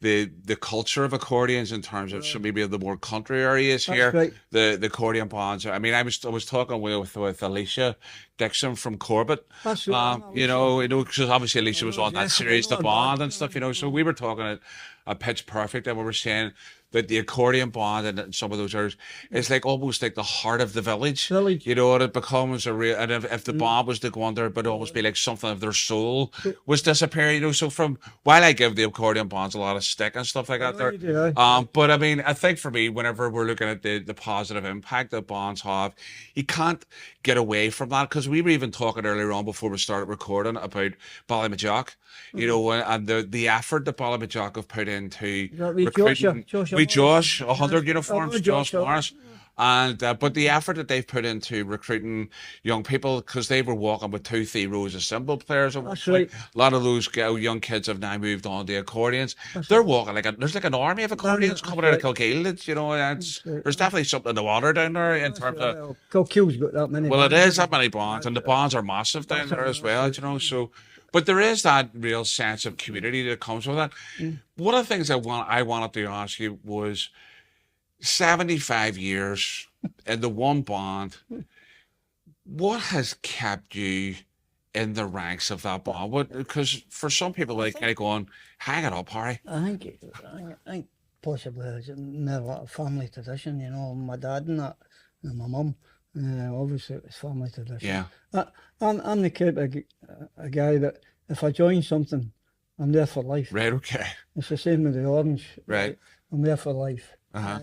the culture of accordions in terms of some maybe of the more country areas That's here. right. The accordion bands. I mean, I was talking with Alicia Dixon from Corbett. That's right. You know, because obviously Alicia was on that yeah, series, I The know Band that. and stuff. You know, so we were talking at Pitch Perfect, and we were saying that the accordion band and some of those others is like almost like the heart of the village. You know, and it becomes a real. And if the band was to go under, but almost be like something of their soul was disappearing. You know, so from while I give the accordion bands a lot of stick and stuff like that, know you do, aye. but I mean, I think for me, whenever we're looking at the positive impact that bands have, you can't get away from that, because we were even talking earlier on before we started recording about Ballymajock, you know, and the effort that Ballymajock have put into that wee recruiting. Josh We Josh, 100 Yes. uniforms, Oh, Josh Josh, Morris. And but the effort that they've put into recruiting young people, because they were walking with 2-3 rows of cymbal players at one That's point. right. A lot of those young kids have now moved on to accordions. They're walking there's like an army of accordions coming out of Kilkeel. It's, you know, there's definitely something in the water down there in terms of. Kilkeel's got that many. Well, it is that many bands, and the bands are massive down there as well, you know. So, but there is that real sense of community that comes with it. One of the things I wanted to ask you was 75 years in the one band. What has kept you in the ranks of that band? Because for some people, they kind of going, hang it up, Harry. I think possibly it's never a family tradition, you know. My dad and that, and my mum, obviously it was family tradition. Yeah. I'm the type of a guy that if I join something, I'm there for life. Right, okay. It's the same with the Orange. Right. I'm there for life. Uh-huh.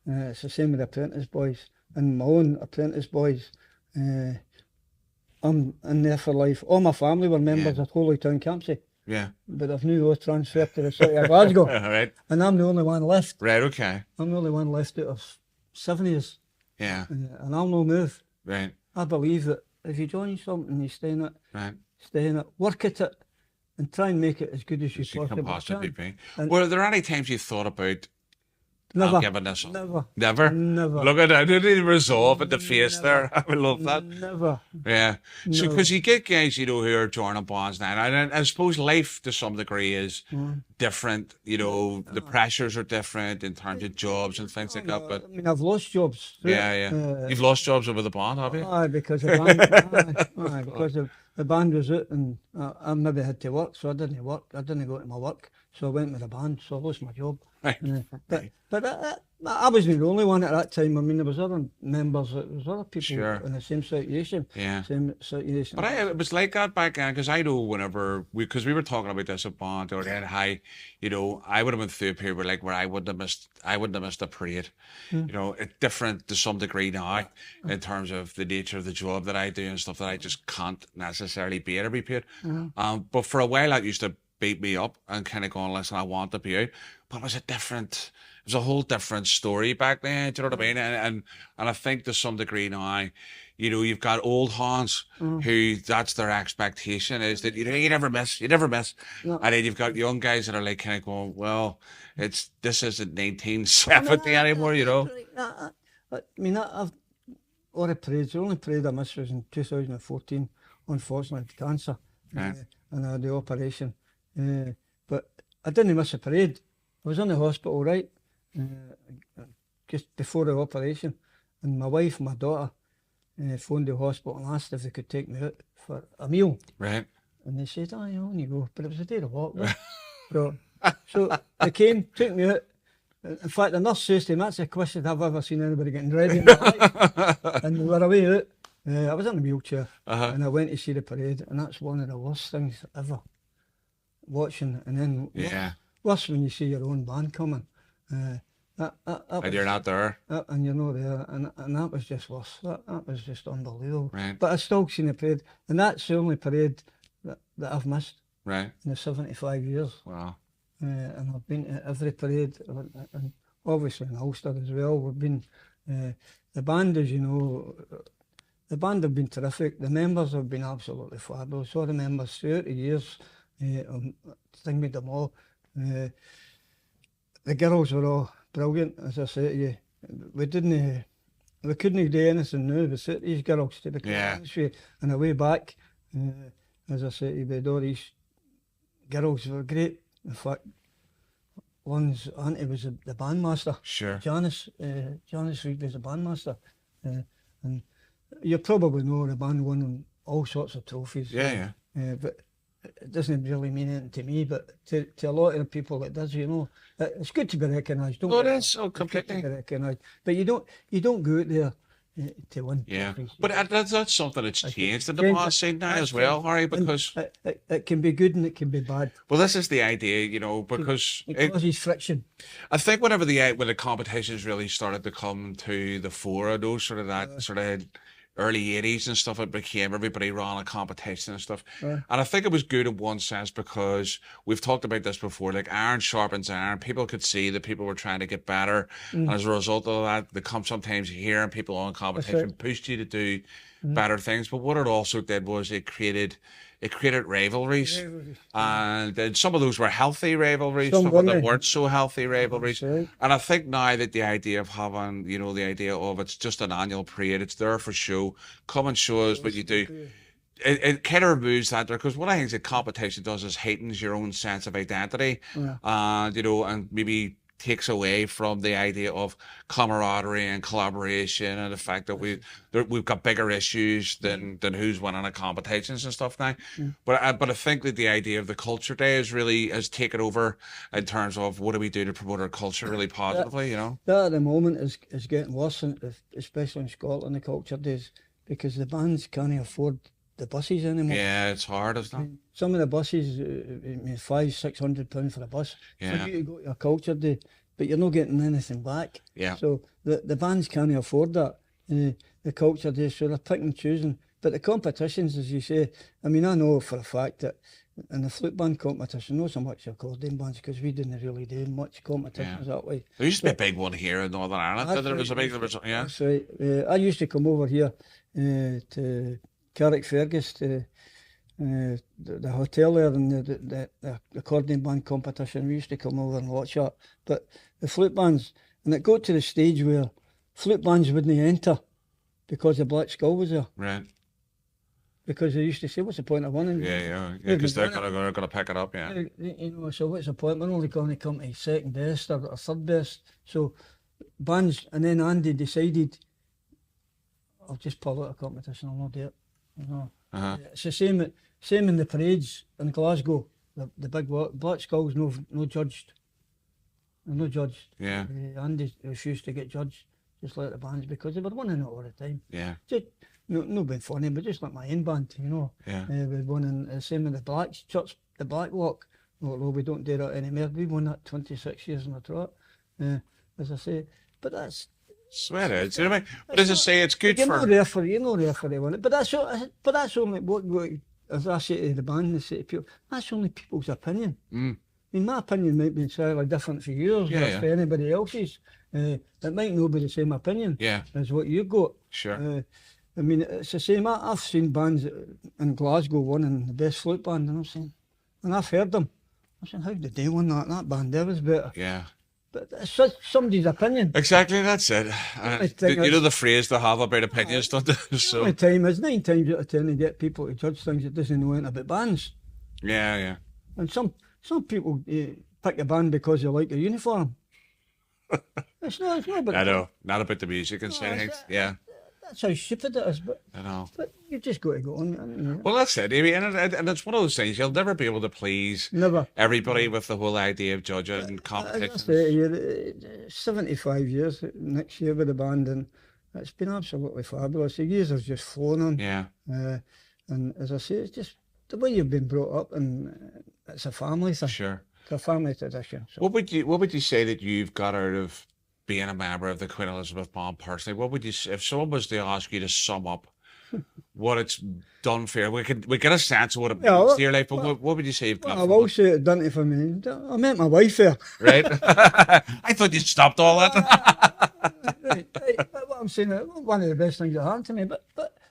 It's the same with the apprentice boys and my own apprentice boys. I'm in there for life. All my family were members at Holy Town Campsie, Yeah. but they've now all transferred to the city of Glasgow, Right. and I'm the only one left. Right, okay. I'm the only one left out of 7 years, Yeah. and I'll no move. Right. I believe that if you join something, you stay in it, Right. work at it, and try and make it as good as you You can possibly can. be. And- Were there any times you thought about Never, giving this up? never, Never? never. Look at that. I didn't even resolve at the face there. I would love that. Never. Yeah. So, No. because you get guys, you know, who are joining bands now, and I suppose life to some degree is different. You know, the pressures are different in terms of jobs and things like that. But I mean, I've lost jobs. yeah. You've lost jobs over the band, have you? Aye, because the band, because the band was out and I maybe had to work, so I didn't work. I didn't go to my work, so I went with the band, so I lost my job. Right. But I wasn't the only one at that time. I mean, there was other members, there was other people Sure. in the same situation. Yeah. Same situation. But it was like that back then, because I know whenever because we were talking about this at band or then how, you know, I would have went through a period where I wouldn't have missed a parade. You know, it's different to some degree now in terms of the nature of the job that I do and stuff that I just can't necessarily be at every parade. But for a while that used to beat me up and kind of going, listen, I want to be out. But it was a whole different story back then, do you know what I mean? And I think to some degree now, you know, you've got old Hans who that's their expectation is that, you know, you never miss. No. And then you've got young guys that are like kind of going, well, this isn't 1970 anymore, you know? I mean, I've all the parades. The only parade I missed was in 2014, unfortunately, with cancer, Right. and I had the operation. But I didn't miss a parade. I was in the hospital, right, just before the operation, and my wife, my daughter, phoned the hospital and asked if they could take me out for a meal. Right. And they said, "Oh, you on you go." But it was a day of walk. So they came, took me out. In fact, the nurse says to him, "That's the quickest I've ever seen anybody getting ready in my life." And we were away out. I was in a wheelchair, and I went to see the parade, and that's one of the worst things ever. Watching, and then worse when you see your own band coming. And you're not there. And you're not there, and that was just worse. That was just unbelievable. Right. But I still seen the parade, and that's the only parade that I've missed. Right. In the 75 years. Wow. And I've been to every parade, and obviously in Ulster as well. We've been, the band, as you know, the band have been terrific. The members have been absolutely fabulous. All the members throughout the years, thing with them all. The girls were all brilliant, as I say to you. We couldn't do anything now without these girls, to be quite honest with you. And a way back, as I say to you, with all these girls were great. In fact, one's auntie was the bandmaster. Sure. Janice Reid was the bandmaster. And you probably know the band won all sorts of trophies. Yeah. But it doesn't really mean anything to me, but to a lot of the people it does, you know. It's good to be recognised. Oh, it is. Oh, completely. It's good to be recognised. But you don't go out there to win. Yeah, trophies. but that's something that's changed in the past scene now as well, Harry, because it can be good and it can be bad. Well, this is the idea, you know, because it causes friction. I think when the competitions really started to come to the fore, those sort of early 80s and stuff, it became everybody ran a competition and stuff. And I think it was good in one sense because we've talked about this before, like iron sharpens iron. People could see that people were trying to get better. And as a result of that, sometimes hearing people on competition pushed you to do better things. But what it also did was it created rivalries. And then some of those were healthy rivalries, some of them weren't so healthy rivalries. And I think now that the idea of having, you know, the idea of it's just an annual parade, it's there for show, come and show us what you do. It kind of removes that there, because what I think that competition does is heightens your own sense of identity, and you know, and maybe takes away from the idea of camaraderie and collaboration and the fact that we've got bigger issues than who's winning a competitions and stuff now. But I think that the idea of the culture day has taken over in terms of what do we do to promote our culture really positively, you know. That at the moment is getting worse, especially in Scotland, the culture days, because the bands can't afford the buses anymore. Yeah, it's hard, isn't it? Some of the buses, £500-600 for a bus. Yeah. For you to go to a culture day, but you're not getting anything back. Yeah. So the bands can't afford that. The culture day, so they're picking and choosing. But the competitions, as you say, I mean, I know for a fact that in the flute band competition, not so much accordion bands, because we didn't really do much competitions that way. There used to be a big one here in Northern Ireland. There was a big, yeah. That's right. I used to come over here to Carrickfergus, to the hotel there, and the accordion band competition. We used to come over and watch that. But the flute bands, and it got to the stage where flute bands wouldn't enter because the Black Skull was there. Right. Because they used to say, "What's the point of winning?" Yeah, because they're going to pick it up, yeah. You know, so what's the point? We're only going to come to second best or third best. So bands, and then Andy decided, I'll just pull out a competition, I'll not do it. You know, it's the same in the parades in Glasgow. The big Black Skull's no judged. They're no judged. Yeah. Andy refused to get judged, just like the bands, because they were winning it all the time. Yeah. Just no being funny, but just like my own band, you know. Yeah. We won in the same in the Black Church, the Black Walk. Although we don't do that anymore. We won that 26 years in a trot. As I say, but that's. Swear it, you know what I mean? But as I say, it's good you're for. You're no referee on it. But that's only what as I say to the band, they say to people, that's only people's opinion. I mean, my opinion might be slightly different for yours or for anybody else's. It might not be the same opinion as what you've got. Sure. I mean, it's the same. I've seen bands in Glasgow winning the best flute band, and I'm saying, and I've heard them. I'm saying, how did they win that? That band there was better. Yeah. But it's somebody's opinion. Exactly, that's it. You know the phrase they have about opinions, don't they? So. The only time is 9 times out of 10 to get people to judge things that doesn't know anything about bands. Yeah. And some people pick a band because they like a uniform. It's not about. I know, not about the music and things. Yeah. that's how stupid it is, I know. but you just got to go on. I mean, Well, that's it. I mean, and it's one of those things you'll never be able to please never. everybody with the whole idea of judging and As I competitions. say, you're 75 years next year with the band, and it's been absolutely fabulous. The years have just flown on. Yeah, And as I say, it's just the way you've been brought up, and it's a family thing. sure. It's a family tradition. So. What would you say that you've got out of being a member of the Queen Elizabeth Band personally? What would you if someone was to ask you to sum up what it's done for you? We get a sense of what it means to your life, but what would you say you've got? I will say it done it for me. I met my wife there. Right? I thought you'd stopped all that. Right. What I'm saying, one of the best things that happened to me, but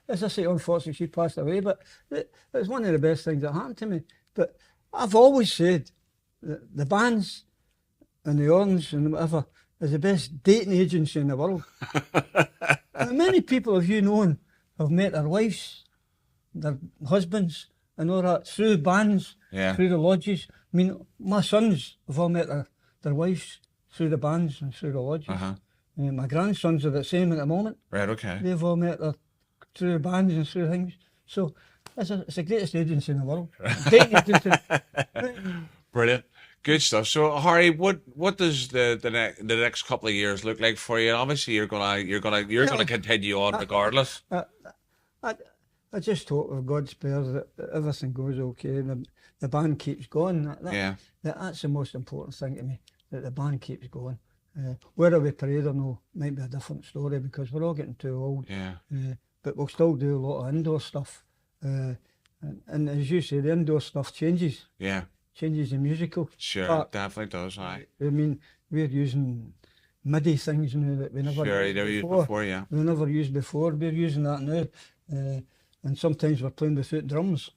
as I say, unfortunately she passed away, but it's one of the best things that happened to me. But I've always said that the bands and the organs and whatever is the best dating agency in the world. And many people, have you known, have met their wives, their husbands, and all that through bands, through the lodges. I mean, my sons have all met their wives through the bands and through the lodges. My grandsons are the same at the moment. Right, okay. They've all met through bands and through things. So it's the greatest agency in the world. Dating agency. Brilliant. Good stuff. So, Harry, what does the next couple of years look like for you? Obviously, you're gonna continue on regardless. I just hope with God's prayers that everything goes okay and the band keeps going. That's the most important thing to me, that the band keeps going. Whether we parade or no might be a different story because we're all getting too old. But we'll still do a lot of indoor stuff. And as you say, the indoor stuff changes. Changes the musical. Sure, part. Definitely does. Right. I mean, we're using MIDI things now that we never used before. Yeah. We never used before. We're using that now. And sometimes we're playing without drums.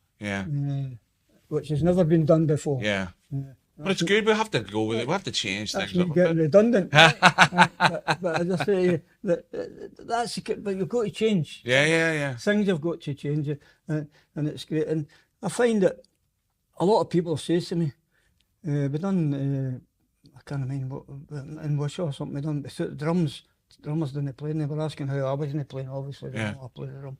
Which has never been done before. But it's good. We have to go with it. We have to change things. That's getting redundant. But as I say, but you've got to change. Things have got to change, and it's great. And I find that a lot of people say to me, we done, I can't remember what, in Wishaw or something, we done without the drums. The drummers didn't play, and they were asking how I wasn't playing. Obviously, they know I play the drum.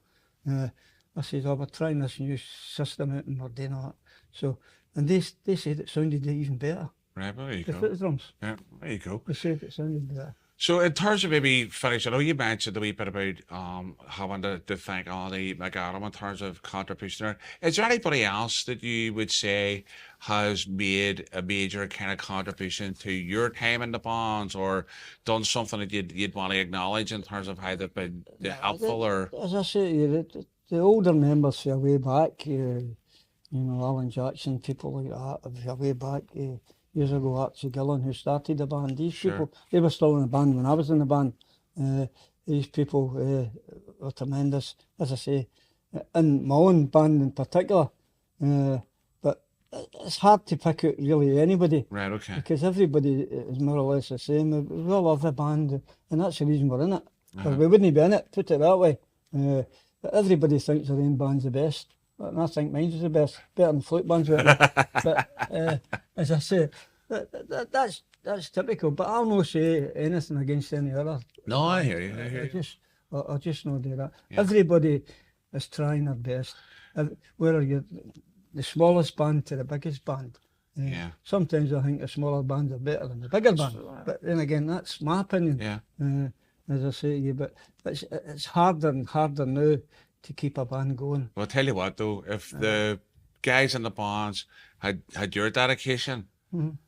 I said, we're trying this new system out and we're doing that. So, and they said it sounded even better. Right, well, there you go. The drums. Yeah, there you go. They said it sounded better. So in terms of maybe finish, I know you mentioned a wee bit about having to thank Harry McArthur in terms of contribution. Is there anybody else that you would say has made a major kind of contribution to your time in the bands or done something that you'd want to acknowledge in terms of how they've been helpful? Or as I say to you, the older members who are way back, Alan Jackson, people like that, who are way back years ago, Archie Gillan, who started the band, these people, they were still in the band when I was in the band. These people were tremendous, as I say, in my own band in particular. But it's hard to pick out really anybody. Right, okay. Because everybody is more or less the same. We all love the band, and that's the reason we're in it. Or we wouldn't be in it, put it that way. But everybody thinks their own band's the best. And I think mine's the best, better than flute bands. But as I say, that's typical. But I'll not say anything against any other. No, I hear you. I just not do that. Yeah. Everybody is trying their best. Whether you're the smallest band to the biggest band. Sometimes I think the smaller bands are better than the bigger band. But then again, that's my opinion. As I say to you, but it's harder and harder now to keep a band going. Well, I'll tell you what though, if the guys in the bands had your dedication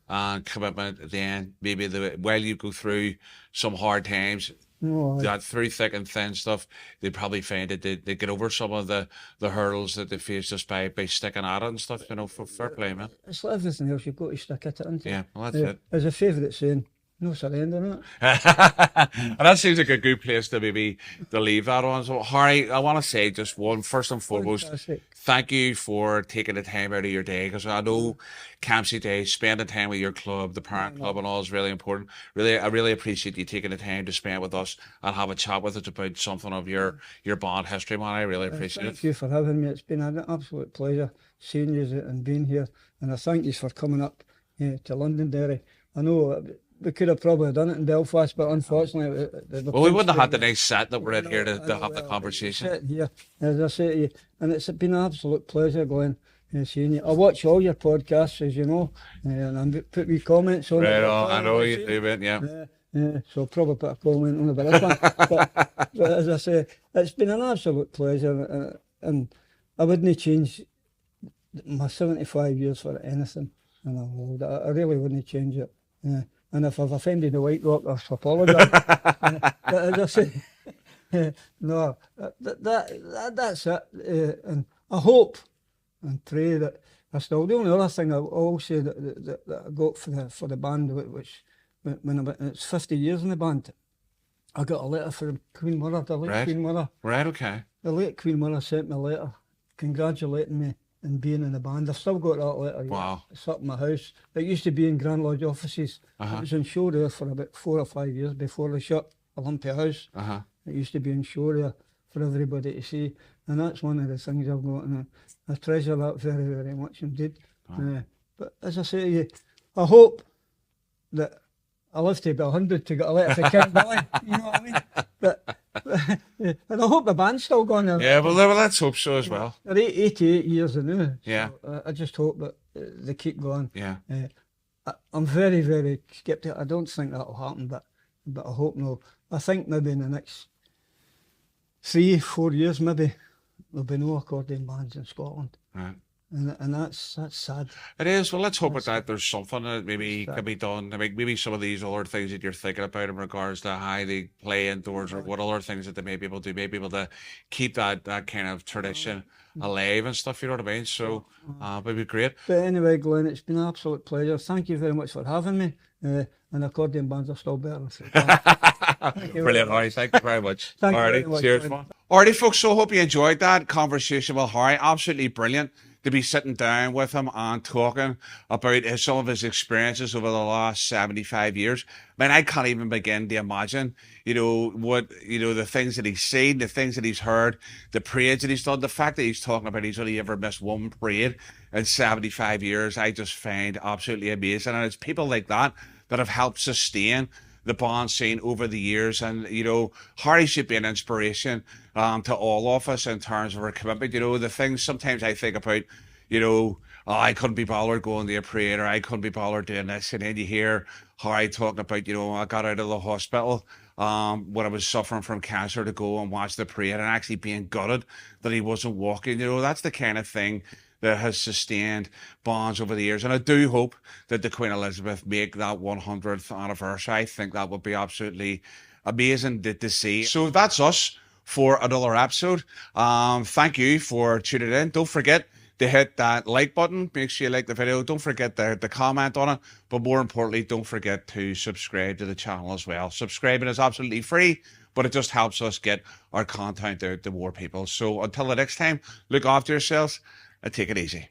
and commitment, then maybe while you go through some hard times, that through thick and thin stuff, they'd probably find that they get over some of the hurdles that they face just by sticking at it and stuff, for fair play, man. It's like everything else, you've got to stick at it, isn't it? Yeah, well, that's it. There's a favourite saying, no surrendering it. And that seems like a good place to maybe to leave that on. So, Harry, I want to say just first and foremost, thank you for taking the time out of your day, because I know Campsie Day, spending time with your club, the parent club and all is really important. I really appreciate you taking the time to spend with us and have a chat with us about something of your band history, man. I really appreciate it. Thank you for having me. It's been an absolute pleasure seeing you and being here. And I thank you for coming up to Londonderry. I know we could have probably done it in Belfast, but unfortunately, Well, we wouldn't have had the nice set that we're in here to have the well, conversation. sit here, as I say to you, and it's been an absolute pleasure, Glenn, seeing you. I watch all your podcasts, as you know, and I put wee comments on Right it. on, I know you do it, yeah. So I'll probably put a comment on about this one. But as I say, it's been an absolute pleasure, and I wouldn't change my 75 years for anything in the world. I really wouldn't change it. And if I've offended the White Rock, I apologise. But as I say, no, that's it. And I hope and pray that I still. The only other thing I will say that I got for the band, which when it's 50 years in the band, I got a letter from Queen Mother, the late Queen Mother. Right, okay. The late Queen Mother sent me a letter congratulating me in being in the band. I've still got that letter. Wow. It's up in my house. It used to be in Grand Lodge offices. Uh-huh. It was in show there for about 4 or 5 years before they shut Olympia House. Uh-huh. It used to be in show there for everybody to see. And that's one of the things I've got, and I treasure that very, very much indeed. Wow. But as I say to you, I hope that I live to be 100 to get a letter from King Billy, you know what I mean? But and I hope the band's still going. Yeah, well, let's hope so as well. They're 88 years now. Yeah. So I just hope that they keep going. Yeah. I'm very, very sceptical. I don't think that'll happen, but I hope no. I think maybe in the next 3-4 years, maybe there'll be no accordion bands in Scotland. Right. And that's sad. It is. Well, let's hope that there's something that maybe can be done. I mean, maybe some of these other things that you're thinking about in regards to how they play indoors or what other things that they may be able to do, may be able to keep that kind of tradition alive and stuff, you know what I mean? So, it'd be great. But anyway, Glenn, it's been an absolute pleasure. Thank you very much for having me. And accordion bands are still better. Brilliant, Harry. Thank you very much. Thank you very much. Cheers, man. Alrighty, folks. So, hope you enjoyed that conversation with Harry. Absolutely brilliant to be sitting down with him and talking about some of his experiences over the last 75 years. Man, I can't even begin to imagine, the things that he's seen, the things that he's heard, the parades that he's done, the fact that he's talking about he's only ever missed one parade in 75 years, I just find absolutely amazing. And it's people like that have helped sustain the band scene over the years. And, Harry should be an inspiration to all of us in terms of our commitment. The things sometimes I think about, I couldn't be bothered going to a parade, or I couldn't be bothered doing this. And then you hear Harry talking about, I got out of the hospital when I was suffering from cancer to go and watch the parade, and actually being gutted that he wasn't walking. That's the kind of thing that has sustained bonds over the years. And I do hope that the Queen Elizabeth make that 100th anniversary. I think that would be absolutely amazing to see. So that's us for another episode. Thank you for tuning in. Don't forget to hit that like button. Make sure you like the video. Don't forget to comment on it. But more importantly, don't forget to subscribe to the channel as well. Subscribing is absolutely free, but it just helps us get our content out to more people. So until the next time, look after yourselves and take it easy.